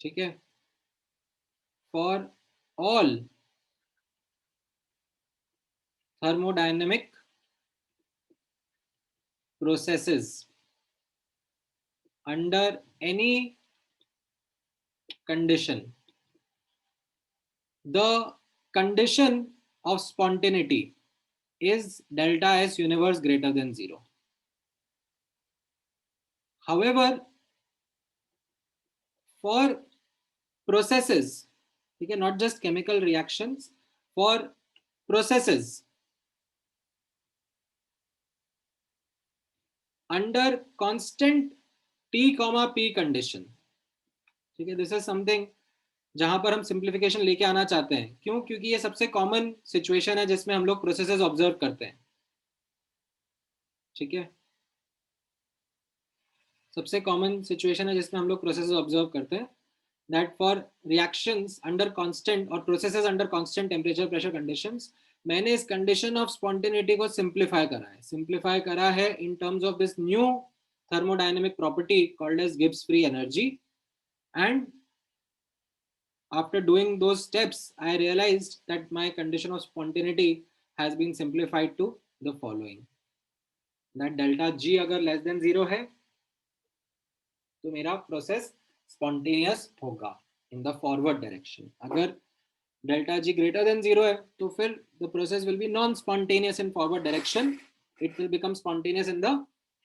ठीक है, for all thermodynamic processes under any condition, the condition of spontaneity is delta S universe greater than zero. However, for processes ठीक है, not just chemical reactions, for processes under constant T, P condition. ठीक है, this is something जहां पर हम simplification लेके आना चाहते हैं। क्यों? क्योंकि ये सबसे कॉमन सिचुएशन है जिसमें हम लोग प्रोसेसेस ऑब्जर्व करते हैं। ठीक है, सबसे कॉमन सिचुएशन है जिसमें हम लोग प्रोसेसेस ऑब्जर्व करते हैं, that for reactions under constant और processes under constant temperature pressure conditions, मैंने इस कंडीशन ऑफ स्पॉन्टेनिटी को सिंप्लीफाई करा है in terms of this new thermodynamic property called as Gibbs free energy. And after doing those steps, I realized that my condition of spontaneity has been simplified to the following: that delta G अगर less than 0 है तो मेरा process spontaneous होगा इन the forward direction. अगर delta G greater than 0 है तो फिर the process will be non spontaneous in forward direction, it will become spontaneous in the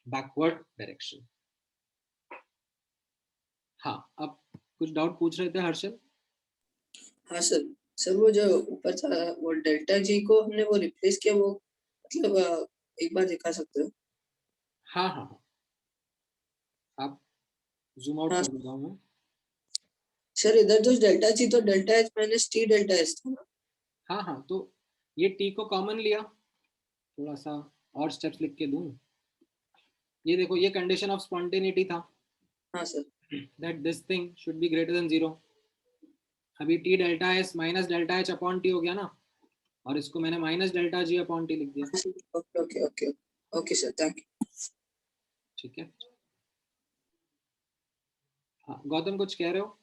backward direction. हाँ, अब कुछ डाउट पूछ रहे थे हर्षल? हाँ सर। सर वो जो ऊपर था वो डेल्टा जी को हमने वो रिप्लेस किया, वो मतलब एक बार दिखा सकते हो? हाँ हाँ हाँ, आप जूम आउट हाँ कर दूंगा मैं। सर, इधर तो डेल्टा जी तो delta H minus T delta H था ना? हाँ हाँ, तो ये टी को कॉमन लिया, थोड़ा सा और स्टेप्स लिख के दूं। ये देखो, ये कंडीशन ऑफ स्पॉन्टेनिटी था, हाँ sir. That this thing should be greater than 0। अभी T delta S minus delta H upon T हो गया ना, और इसको मैंने minus delta G upon T लिख दिया। Okay okay okay okay sir, thank you. ठीक है, हाँ गौतम कुछ कह रहे हो?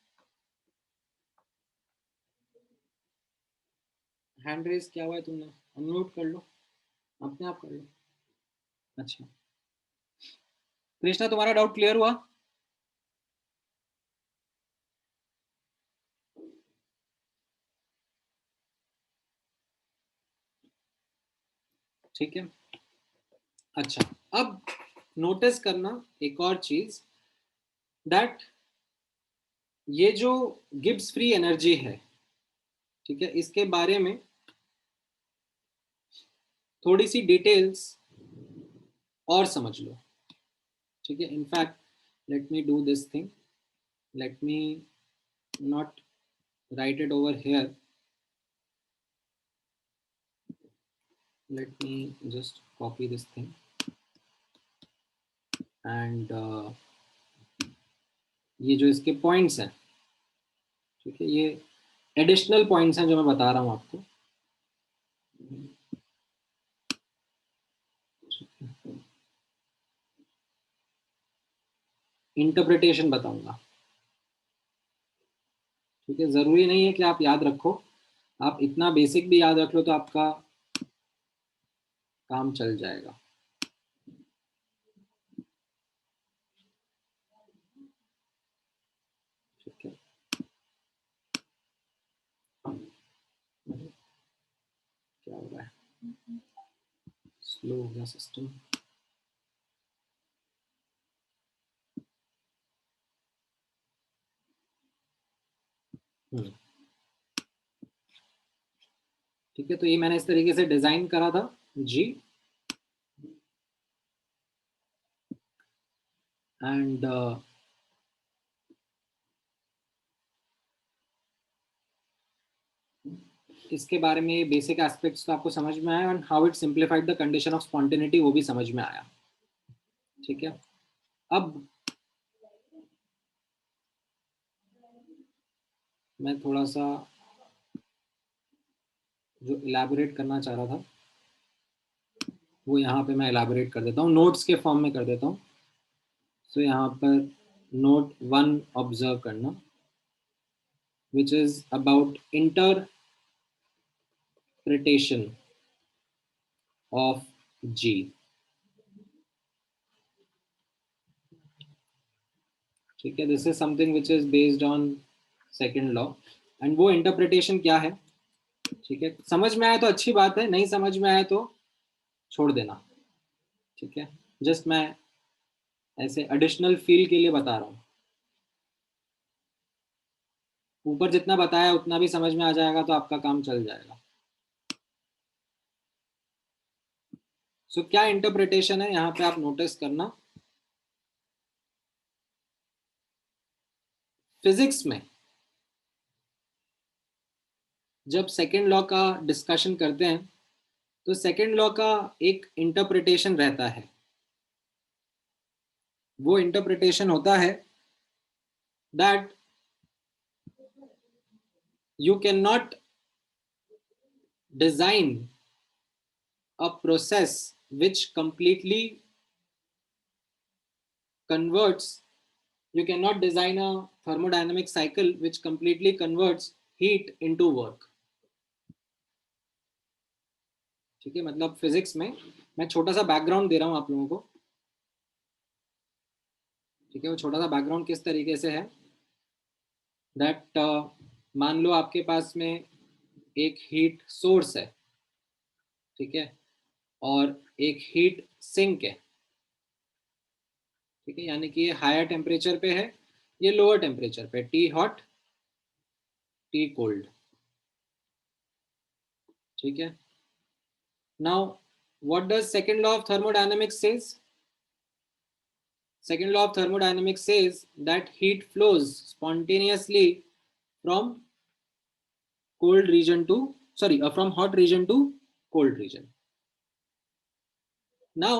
हैंड रेज किया हुआ है तुमने, अनम्यूट कर लो, अपने आप कर लो। अच्छा कृष्णा, तुम्हारा डाउट क्लियर हुआ? ठीक है, अच्छा अब नोटिस करना एक और चीज, दैट ये जो गिब्स फ्री एनर्जी है, ठीक है, इसके बारे में थोड़ी सी डिटेल्स और समझ लो। ठीक है, in fact let me do this thing, let me not write it over here, let me just copy this thing and ये जो इसके पॉइंट्स हैं, ठीक है, ये एडिशनल पॉइंट्स हैं जो मैं बता रहा हूँ आपको। इंटरप्रिटेशन बताऊंगा। ठीक है, जरूरी नहीं है कि आप याद रखो, आप इतना बेसिक भी याद रख लो तो आपका काम चल जाएगा। ठीक है, क्या हो रहा है, स्लो हो गया सिस्टम। ठीक है, तो ये मैंने इस तरीके से डिजाइन करा था जी, एंड इसके बारे में बेसिक एस्पेक्ट्स तो आपको समझ में आया, and how it simplified the condition of spontaneity वो भी समझ में आया। ठीक है, अब मैं थोड़ा सा जो इलैबोरेट करना चाह रहा था वो यहाँ पे मैं इलैबोरेट कर देता हूँ, नोट्स के फॉर्म में कर देता हूँ। सो यहाँ पर नोट 1 ऑब्जर्व करना, which is about interpretation of G. ठीक है, this is something which is based on second law, and वो इंटरप्रिटेशन क्या है? ठीक है, समझ में आया तो अच्छी बात है, नहीं समझ में आया तो छोड़ देना। ठीक है, जस्ट मैं ऐसे एडिशनल फील के लिए बता रहा हूँ। ऊपर जितना बताया उतना भी समझ में आ जाएगा तो आपका काम चल जाएगा। सो क्या इंटरप्रिटेशन है यहाँ पे आप नोटिस करना। फिजिक्स में जब सेकेंड लॉ का डिस्कशन करते हैं तो सेकेंड लॉ का एक इंटरप्रिटेशन रहता है। वो इंटरप्रिटेशन होता है that you can not design a process which completely converts, you cannot design a thermodynamic cycle which completely converts heat into work। ठीक है, मतलब फिजिक्स में मैं छोटा सा बैकग्राउंड दे रहा हूं आप लोगों को। ठीक है, वो छोटा सा बैकग्राउंड किस तरीके से है दैट मान लो आपके पास में एक हीट सोर्स है, ठीक है, और एक हीट सिंक है। ठीक है, यानी कि ये हायर टेम्परेचर पे है, ये लोअर टेम्परेचर पे, टी हॉट टी कोल्ड। ठीक है, now what does second law of thermodynamics says? Second law of thermodynamics says that heat flows spontaneously from cold region to from hot region to cold region. Now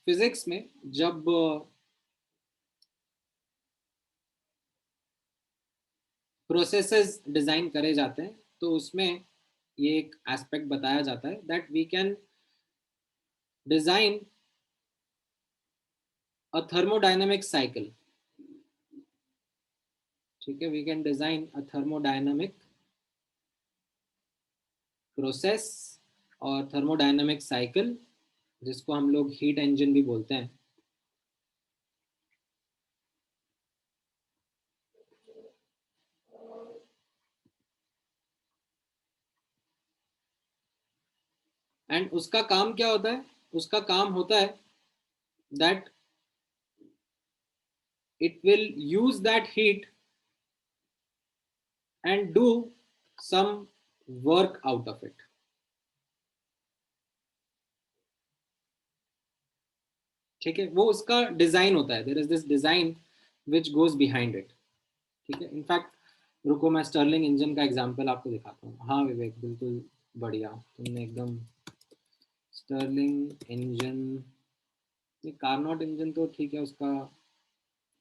physics में जब processes design करे जाते हैं तो उसमें ये एक aspect बताया जाता है that we can design a thermodynamic cycle. ठीक है, we can design a thermodynamic process और थर्मोडायनामिक साइकिल, जिसको हम लोग हीट इंजन भी बोलते हैं। एंड उसका काम क्या होता है? उसका काम होता है that it will use that heat and do some work out of it। ठीक है, वो उसका डिजाइन होता है, there is this design which goes behind it. ठीक है, इनफैक्ट रुको मैं स्टर्लिंग इंजन का एग्जांपल आपको दिखाता हूँ। हाँ विवेक, बिल्कुल बढ़िया, तुमने एकदम स्टर्लिंग इंजन, ये कार्नोट इंजन तो ठीक है, उसका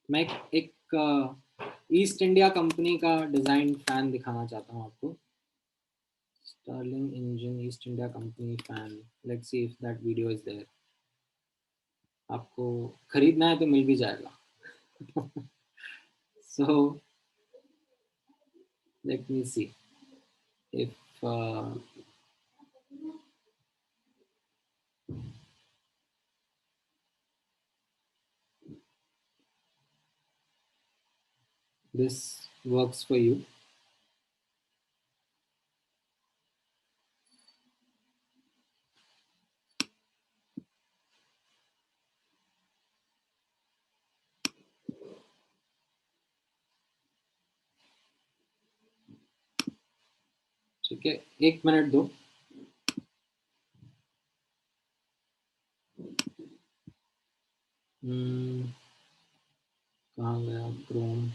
मैं एक ईस्ट इंडिया कंपनी का डिजाइन फैन दिखाना चाहता हूँ आपको। Stirling engine East India company fan, let's see if that video is there. आपको खरीदना है तो मिल भी जाएगा। So let me see if this works for you। ठीक है, एक मिनट दो। कहाँ गया क्रोम?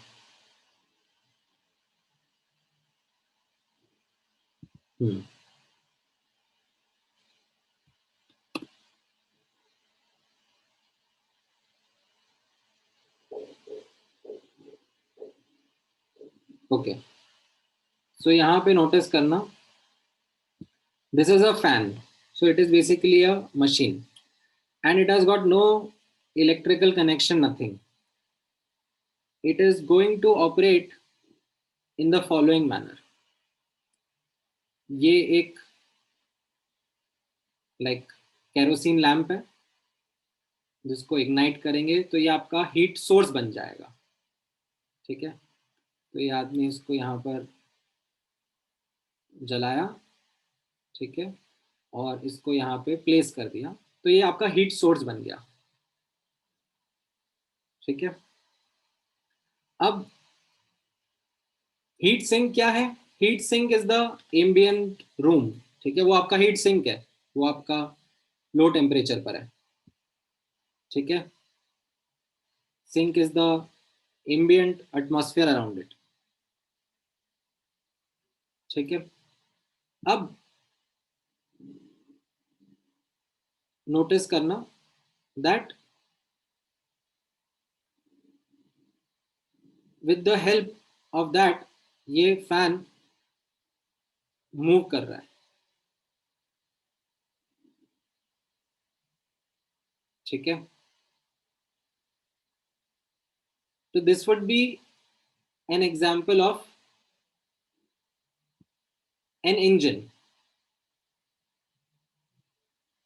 ओके, सो यहाँ पे नोटिस करना, this is a fan, so it is basically a machine and it has got no electrical connection, nothing। It is going to operate in the following manner। ये एक like kerosene lamp है, जिसको ignite करेंगे तो ये आपका heat source बन जाएगा। ठीक है, तो ये आदमी इसको यहाँ पर जलाया, ठीक है, और इसको यहाँ पे प्लेस कर दिया, तो ये आपका हीट सोर्स बन गया। ठीक है, अब हीट सिंक क्या है? Heat sink is the ambient room, ठीक है, वो आपका हीट सिंक है, वो आपका लो टेम्परेचर पर है, ठीक है। Sink is the ambient atmosphere around it, ठीक है। अब नोटिस करना that with the help of that ये फैन मूव कर रहा है, ठीक है। तो this would be an example of an engine,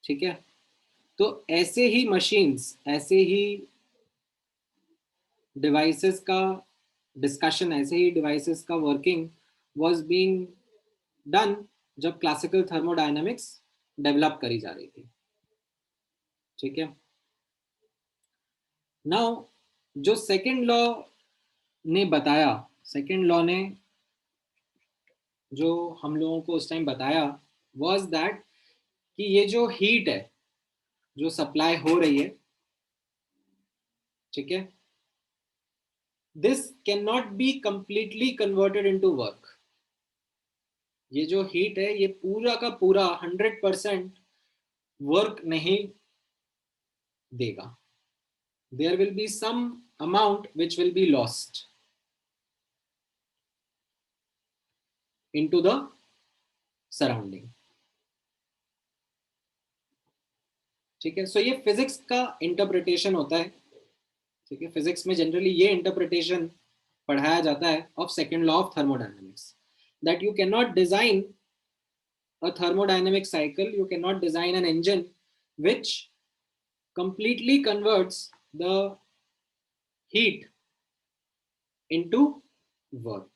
ठीक है। तो ऐसे ही मशीन्स, ऐसे ही डिवाइसेस का डिस्कशन, ऐसे ही डिवाइसेस का वर्किंग वाज बीइंग डन जब क्लासिकल थर्मोडायनामिक्स डेवलप करी जा रही थी, ठीक है। नाउ जो सेकंड लॉ ने बताया, सेकंड लॉ ने जो हम लोगों को उस टाइम बताया वाज दैट कि ये जो हीट है जो सप्लाई हो रही है, ठीक है, this can not be completely converted into work. ये जो हीट है ये पूरा का पूरा 100% वर्क नहीं देगा। There will be some amount which will be lost into the surrounding, ठीक है। सो ये फिजिक्स का इंटरप्रिटेशन होता है, ठीक है। फिजिक्स में जनरली ये इंटरप्रिटेशन पढ़ाया जाता है of second law of thermodynamics, that you can not design a thermodynamic cycle, you cannot design an engine which completely converts the heat into work,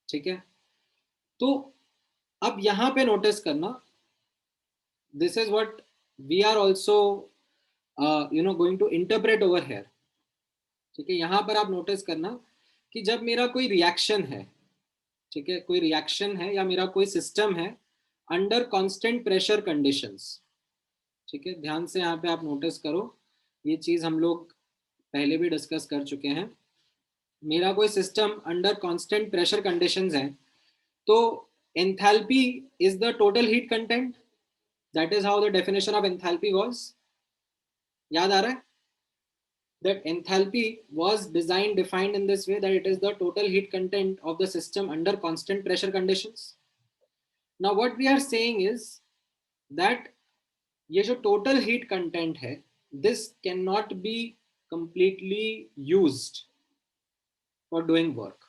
ठीक है। तो अब यहां पे नोटिस करना, this is what we are also going to interpret over here, ठीक है। यहां पर आप नोटिस करना कि जब मेरा कोई रिएक्शन है, ठीक है, कोई रिएक्शन है या मेरा कोई सिस्टम है अंडर कांस्टेंट प्रेशर कंडीशंस, ठीक है। ध्यान से यहाँ पे आप नोटिस करो, ये चीज हम लोग पहले भी डिस्कस कर चुके हैं। मेरा कोई system under constant pressure conditions है, तो enthalpy is the total heat content, that is how the definition of enthalpy was. याद आ रहा है? that enthalpy was designed defined in this way, that it is the total heat content of the system under constant pressure conditions. Now what we are saying is that ये जो total heat content है, this cannot be completely used for doing work,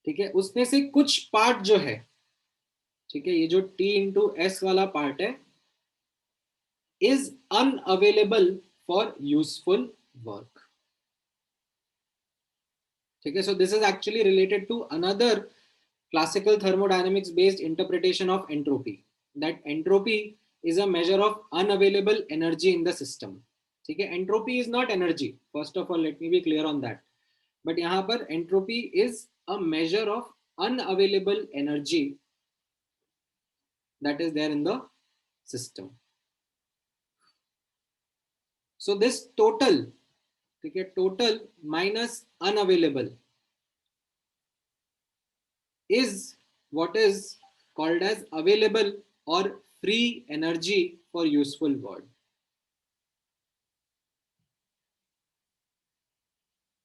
ठीक है। उसमें से कुछ part जो है, ठीक है, ये जो T into S वाला पार्ट है is unavailable for useful work, ठीक है। So this is actually related to another classical thermodynamics based interpretation of entropy, that entropy is a measure of unavailable energy in the system, ठीक है। entropy is not energy, first of all let me be clear on that, but यहाँ पर entropy is a measure of unavailable energy that is there in the system. So this total, ठीक है, total minus unavailable is what is called as available or free energy for useful work.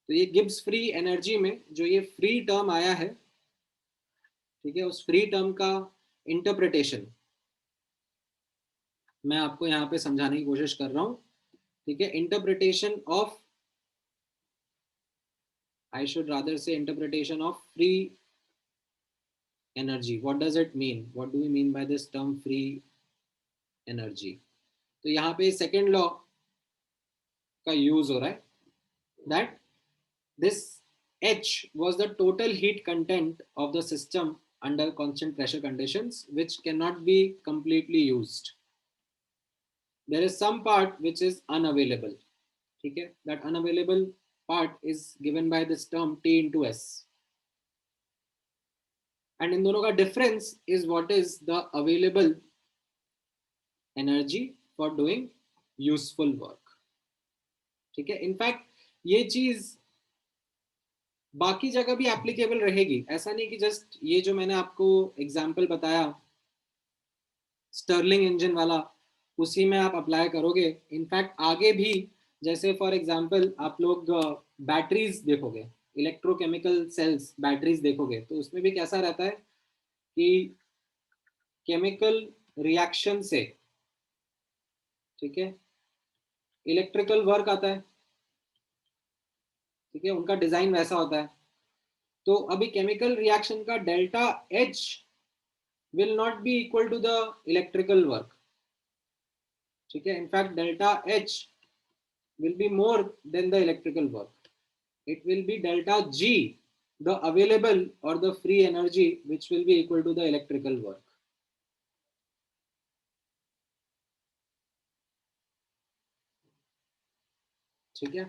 तो ये Gibbs free energy में जो ये free term आया है, ठीक है, उस फ्री टर्म का इंटरप्रिटेशन मैं आपको यहाँ पे समझाने की कोशिश कर रहा हूँ, ठीक है। Interpretation of, I should rather say interpretation of free energy. What does it mean, what do we mean by this term free energy? तो यहाँ पे सेकेंड लॉ का यूज हो रहा है, that this H was the total heat content of the system under constant pressure conditions, which cannot be completely used. There is some part which is unavailable, ठीक है, that unavailable part is given by this term T into S. And इन दोनों का difference is what is the available energy for doing useful work. ठीक है, in fact ये चीज बाकी जगह भी एप्लीकेबल रहेगी, ऐसा नहीं कि जस्ट ये जो मैंने आपको एग्जांपल बताया स्टर्लिंग इंजन वाला उसी में आप अप्लाई करोगे. इनफैक्ट आगे भी, जैसे फॉर एग्जांपल आप लोग बैटरीज देखोगे, इलेक्ट्रोकेमिकल सेल्स बैटरीज देखोगे, तो उसमें भी कैसा रहता है कि केमिकल रिएक्शन से, ठीक है, इलेक्ट्रिकल वर्क आता है. ठीक है, उनका डिजाइन वैसा होता है. तो अभी केमिकल रिएक्शन का delta H will not be equal to the electrical work. ठीक है, in fact delta H will be more than the electrical work. It will be delta G, the available और the free energy which will be equal to the electrical work. ठीक है,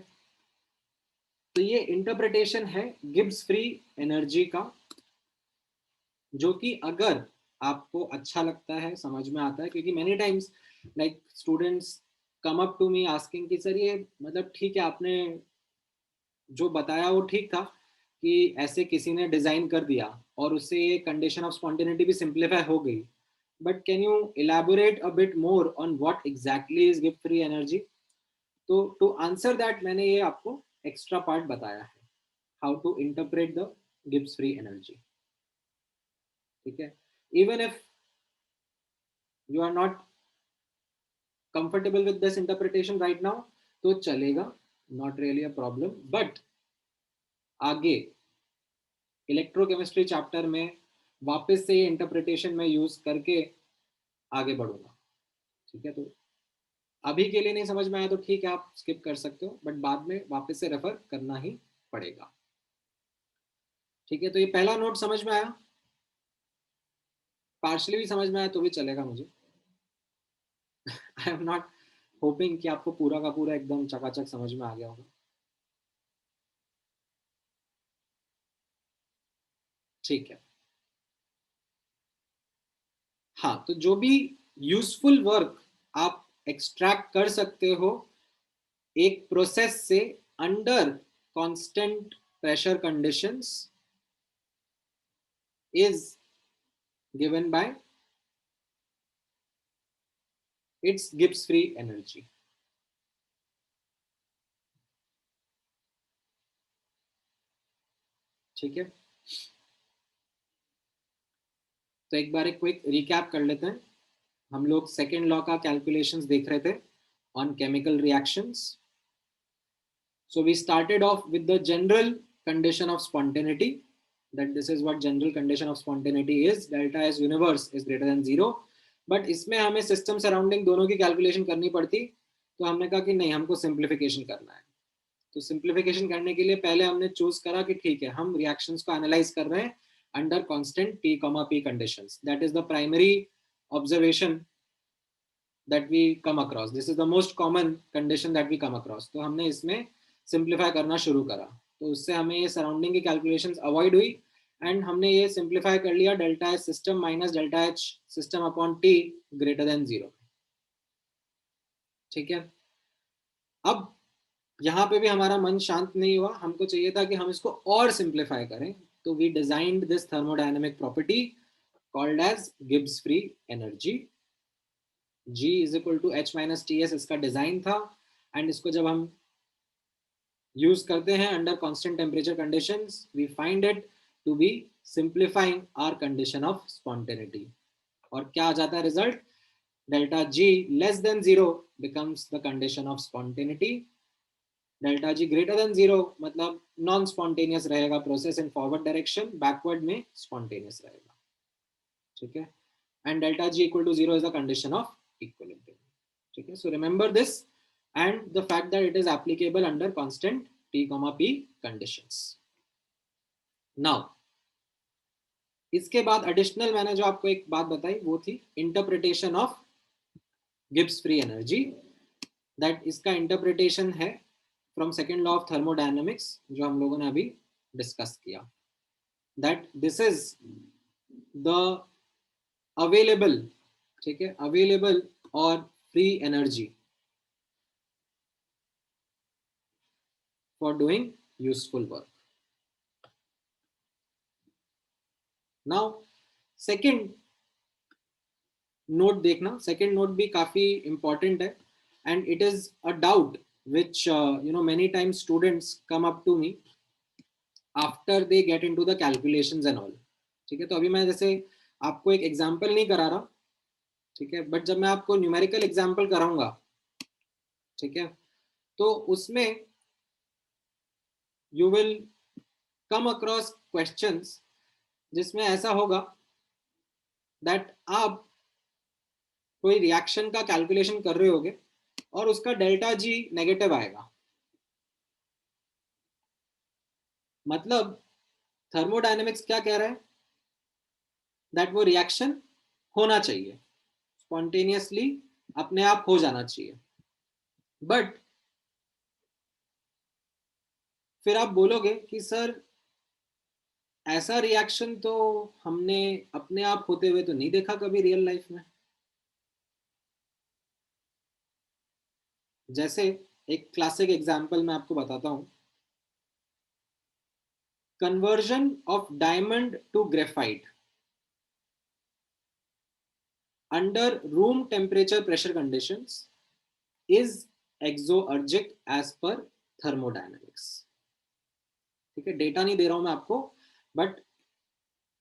तो ये interpretation है Gibbs free energy का, जो कि अगर आपको अच्छा लगता है, समझ में आता है, क्योंकि many times like students come up to me asking कि सर ये मतलब ठीक है आपने जो बताया वो ठीक था कि ऐसे किसी ने डिजाइन कर दिया और उससे ये कंडीशन ऑफ स्पॉन्टेनिटी भी सिंप्लीफाई हो गई, but can you elaborate a bit more on what exactly is Gibbs free energy. तो टू आंसर दैट मैंने ये आपको एक्स्ट्रा पार्ट बताया है, how to interpret the Gibbs free energy. ठीक है, even if you are not comfortable with this interpretation right now तो चलेगा, not really a problem. But आगे इलेक्ट्रोकेमिस्ट्री चैप्टर में वापस से ये इंटरप्रिटेशन में यूज करके आगे बढ़ूंगा. ठीक है, तो अभी के लिए नहीं समझ में आया तो ठीक है, आप स्किप कर सकते हो, बट बाद में वापस से रेफर करना ही पड़ेगा. ठीक है, तो ये पहला नोट समझ में आया, पार्शली भी समझ में आया तो भी चलेगा मुझे. आई एम नॉट होपिंग कि आपको पूरा का पूरा एकदम चकाचक समझ में आ गया होगा. ठीक है, हाँ, तो जो भी यूजफुल वर्क आप एक्सट्रैक्ट कर सकते हो एक प्रोसेस से under constant pressure conditions is given by it's Gibbs free energy. ठीक है, तो एक बार एक क्विक रिकैप कर लेते हैं. हम लोग सेकेंड लॉ का कैलकुलेशंस देख रहे थे on chemical reactions. So we started off with the general condition of spontaneity, that this is what general condition of spontaneity is, delta S universe is greater than 0. But इसमें हमें system surrounding दोनों की calculation करनी पड़ती, तो हमने कहा कि नहीं, हमको सिंप्लीफिकेशन करना है. तो सिंप्लीफिकेशन करने के लिए पहले हमने चूज करा कि ठीक है हम रिएक्शंस को एनालाइज कर रहे हैं under constant T, P conditions. That is the primary observation that we come across. This is the most common condition that we come across. तो हमने इसमें सिंप्लीफाई करना शुरू करा, तो उससे हमें ये सराउंडिंग की कैलकुलेशंस अवॉइड हुई एंड हमने ये सिंप्लीफाई कर लिया delta H system minus delta H system upon T greater than 0. ठीक है, अब यहाँ पे भी हमारा मन शांत नहीं हुआ, हमको चाहिए था कि हम इसको और सिंप्लीफाई करें. तो we designed this thermodynamic property called as Gibbs free energy. G is equal to H minus T S इसका डिजाइन था, एंड इसको जब हम यूज करते हैं under constant temperature conditions we find it to be simplifying our condition of spontaneity. और क्या आ जाता है result? Delta G less than 0 becomes the condition of spontaneity. Delta G greater than 0 मतलब नॉन स्पॉन्टेनियस रहेगा process in forward direction, backward में spontaneous रहेगा. ठीक है, and delta G equal to 0 is the condition of equilibrium. ठीक है, so remember this and the fact that it is applicable under constant T, P conditions. Now इसके बाद additional मैंने जो आपको एक बात बताई वो थी interpretation of Gibbs free energy. That इसका इंटरप्रिटेशन है from second law of thermodynamics जो हम लोगों ने अभी डिस्कस किया, that this is the available, ठीक है, अवेलेबल और free energy for doing useful work. Now second note देखना, सेकेंड नोट भी काफी इंपॉर्टेंट है, and it is a doubt which many times students come up to me after they get into the calculations and all. ठीक है, तो अभी मैं जैसे आपको एक एग्जांपल नहीं करा रहा, ठीक है, बट जब मैं आपको न्यूमेरिकल एग्जांपल कराऊंगा, ठीक है, तो उसमें you will come across questions जिसमें ऐसा होगा दैट आप कोई रिएक्शन का कैलकुलेशन कर रहे होगे और उसका डेल्टा जी नेगेटिव आएगा. मतलब थर्मोडायनेमिक्स क्या कह रहा है, दैट वो रिएक्शन होना चाहिए, स्पॉन्टेनियसली अपने आप हो जाना चाहिए, बट फिर आप बोलोगे कि सर ऐसा रिएक्शन तो हमने अपने आप होते हुए तो नहीं देखा कभी रियल लाइफ में. जैसे एक क्लासिक एग्जांपल मैं आपको बताता हूं, conversion of diamond to graphite under room temperature pressure conditions is exoergic as per thermodynamics. ठीक है, डेटा नहीं दे रहा हूं मैं आपको, बट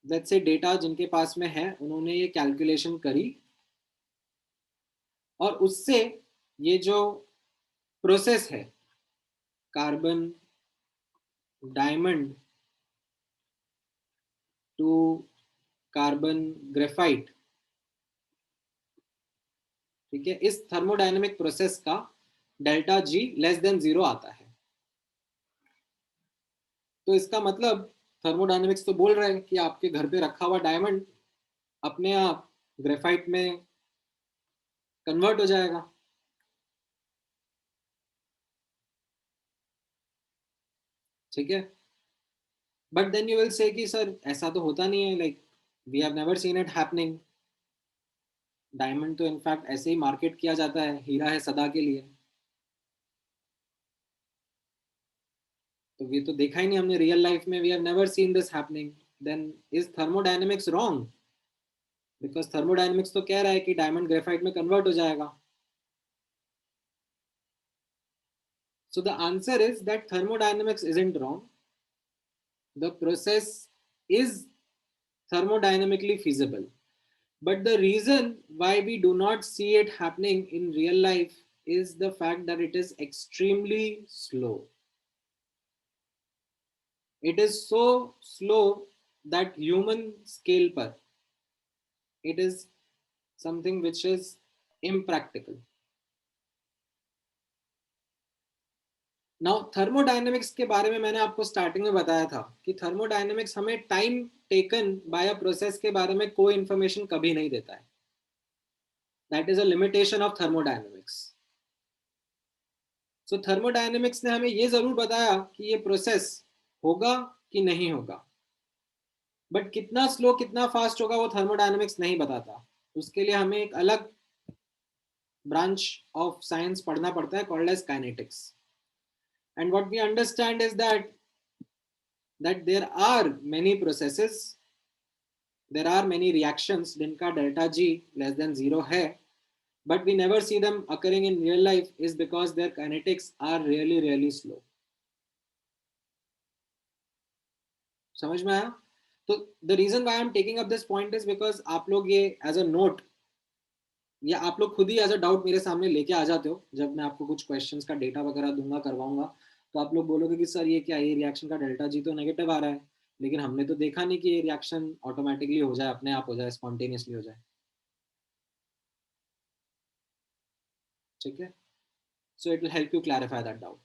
लेट्स से डेटा जिनके पास में है उन्होंने ये कैलकुलेशन करी और उससे ये जो प्रोसेस है carbon diamond to carbon graphite, ठीक है, इस थर्मोडायनेमिक प्रोसेस का डेल्टा जी लेस देन 0 आता है. तो इसका मतलब थर्मोडायनेमिक्स तो बोल रहे हैं कि आपके घर पे रखा हुआ डायमंड अपने आप ग्रेफाइट में कन्वर्ट हो जाएगा. ठीक है, but then you will say कि सर ऐसा तो होता नहीं है, like we have never seen it happening. Diamond तो इनफैक्ट ऐसे ही मार्केट किया जाता है, हीरा है सदा के लिए, तो ये तो देखा ही नहीं हमने रियल लाइफ में, we have never seen this happening. Then is thermodynamics wrong? Because thermodynamics तो कह रहा है कि डायमंड ग्रेफाइट में कन्वर्ट हो जाएगा. So the answer is that thermodynamics isn't wrong. The process is thermodynamically feasible. But the reason why we do not see it happening in real life is the fact that it is extremely slow. It is so slow that human scale पर it is something which is impractical. Now thermodynamics के बारे में मैंने आपको starting में बताया था कि थर्मोडायनेमिक्स हमें time taken by a process के बारे में कोई इंफॉर्मेशन कभी नहीं देता है. That is a limitation of thermodynamics. So thermodynamics ने हमें ये जरूर बताया कि ये प्रोसेस होगा कि नहीं होगा, बट कितना स्लो कितना फास्ट होगा वो थर्मोडायनेमिक्स नहीं बताता. उसके लिए हमें एक अलग ब्रांच ऑफ साइंस पढ़ना पड़ता है called as kinetics. And what we understand is that there are many processes, there are many reactions जिनका delta G less than 0 है, but we never see them occurring in real life is because their kinetics are really slow. समझ में आया? तो the reason why I'm taking up this point is because आप लोग ये as a note या आप लोग खुद ही एज अ डाउट मेरे सामने लेके आ जाते हो जब मैं आपको कुछ क्वेश्चंस का डेटा वगैरह दूंगा करवाऊंगा, तो आप लोग बोलोगे कि सर ये क्या, ये रिएक्शन का डेल्टा जी तो नेगेटिव आ रहा है, लेकिन हमने तो देखा नहीं कि ये रिएक्शन ऑटोमेटिकली हो जाए, अपने आप हो जाए, स्पॉन्टेनियसली हो जाए. ठीक है, so it will help you clarify that doubt.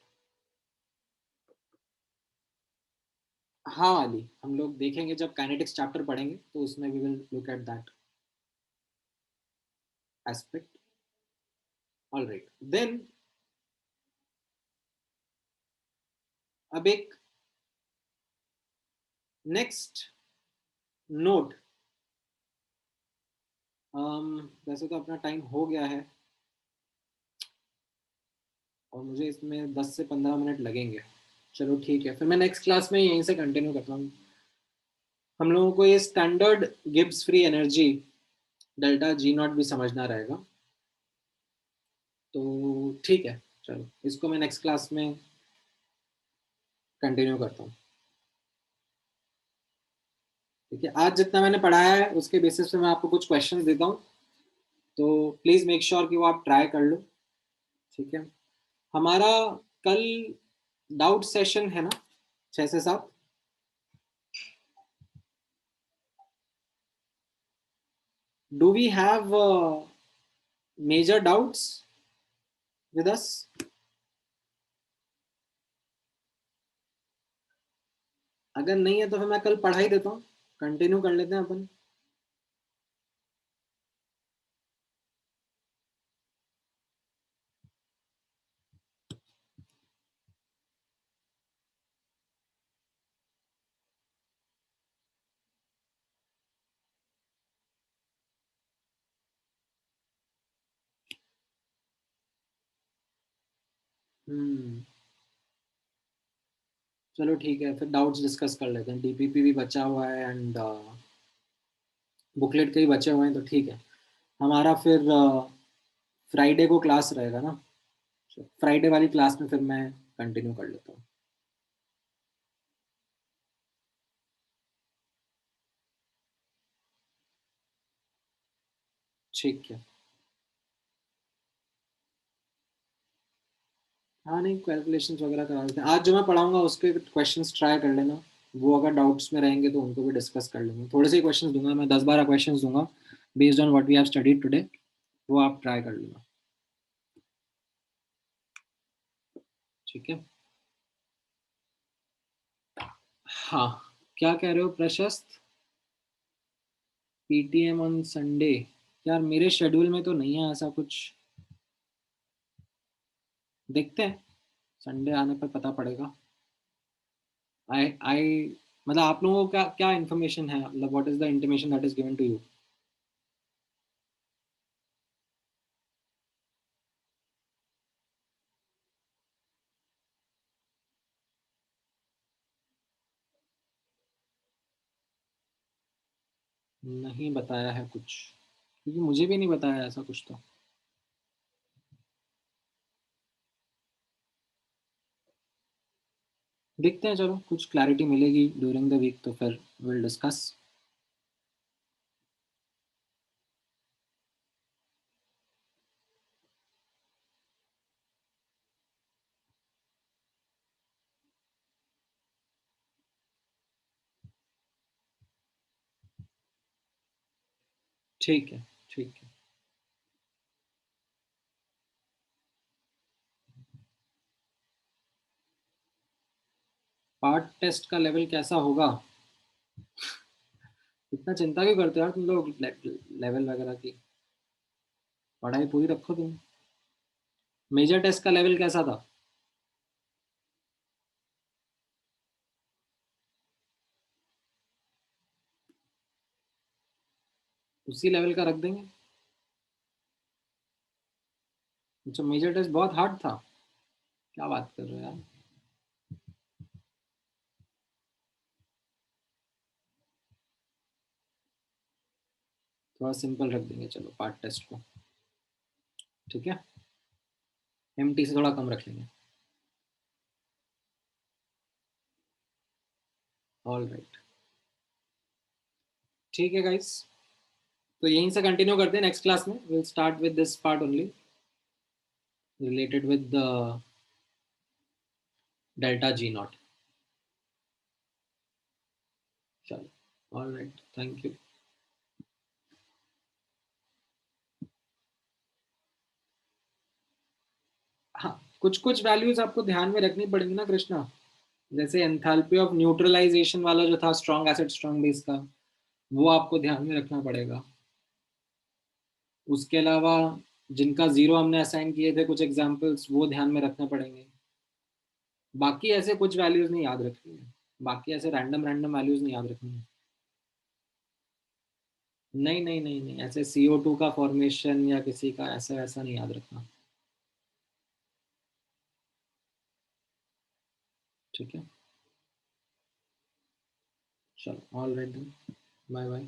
हाँ वाली हम लोग देखेंगे जब काइनेटिक्स चैप्टर पढ़ेंगे, तो उसमें we will look at that aspect. All right, then अब एक नेक्स्ट नोट, वैसे तो अपना टाइम हो गया है और मुझे इसमें 10 से 15 मिनट लगेंगे। चलो ठीक है, फिर मैं नेक्स्ट क्लास में यहीं से कंटिन्यू करता हूँ। हम लोगों को ये standard Gibbs free energy delta G not भी समझना रहेगा। तो ठीक है, चलो इसको मैं नेक्स्ट क्लास में कंटिन्यू करता हूँ। ठीक है, आज जितना मैंने पढ़ाया है उसके बेसिस पे मैं आपको कुछ क्वेश्चंस देता हूँ, तो प्लीज़ मेक श्योर कि वो आप ट्राई कर लो। ठीक है, हमारा कल डाउट सेशन है ना, 6 से 7। Do we have major doubts with us? अगर नहीं है तो फिर मैं कल पढ़ा ही देता हूँ, कंटिन्यू कर लेते हैं अपन। चलो ठीक है, फिर डाउट्स डिस्कस कर लेते हैं। डीपीपी भी बचा हुआ है एंड बुकलेट के भी बचे हुए हैं, तो ठीक है। हमारा फिर फ्राइडे को क्लास रहेगा ना, फ्राइडे वाली क्लास में फिर मैं कंटिन्यू कर लेता हूँ। ठीक है, हाँ नहीं, कैलकुलेशंस वगैरह करा देते हैं। आज जो मैं पढ़ाऊंगा उसके क्वेश्चंस ट्राई कर लेना, वो अगर डाउट्स में रहेंगे तो उनको भी डिस्कस कर लेंगे। थोड़े से क्वेश्चंस दूंगा मैं, 10-12 क्वेश्चंस दूंगा based on what we have studied today, वो आप ट्राई कर लेना। ठीक है, हाँ, क्या कह रहे हो प्रशस्त? PTM on Sunday? यार मेरे शेड्यूल में तो नहीं है ऐसा कुछ, देखते हैं संडे आने पर पता पड़ेगा। आई आई मतलब आप लोगों को क्या क्या इन्फॉर्मेशन है, मतलब what is the intimation that is given to you? नहीं बताया है कुछ, क्योंकि मुझे भी नहीं बताया ऐसा कुछ तो। देखते हैं, चलो कुछ क्लैरिटी मिलेगी ड्यूरिंग द वीक तो फिर विल डिस्कस। ठीक है, ठीक है। पार्ट टेस्ट का लेवल कैसा होगा? इतना चिंता क्यों करते हो यार तुम लोग लेवल वगैरह की? पढ़ाई पूरी रखो तुम। मेजर टेस्ट का लेवल कैसा था? उसी लेवल का रख देंगे। अच्छा, मेजर टेस्ट बहुत हार्ड था? क्या बात कर रहे हो यार? थोड़ा सिंपल रख देंगे चलो पार्ट टेस्ट को। ठीक है, एमटी से थोड़ा कम रख लेंगे। ऑल राइट, ठीक है गाइस, तो यहीं से कंटिन्यू करते हैं। नेक्स्ट क्लास में will start with this part only related with the delta G not. चलो, ऑल राइट, थैंक यू। हाँ, कुछ कुछ वैल्यूज आपको ध्यान में रखनी पड़ेंगी ना कृष्णा, जैसे एंथैल्पी ऑफ न्यूट्रलाइजेशन वाला जो था स्ट्रॉन्ग एसिड स्ट्रॉन्ग बेस का, वो आपको ध्यान में रखना पड़ेगा। उसके अलावा जिनका जीरो हमने असाइन किए थे कुछ एग्जांपल्स, वो ध्यान में रखने पड़ेंगे। बाकी ऐसे कुछ वैल्यूज नहीं याद रखनी है, बाकी ऐसे रैंडम रैंडम वैल्यूज नहीं याद रखनी है। नहीं नहीं नहीं नहीं, ऐसे CO2 का फॉर्मेशन या किसी का ऐसा ऐसा नहीं याद रखना। ठीक है, चलो, ऑल राइट, बाय बाय।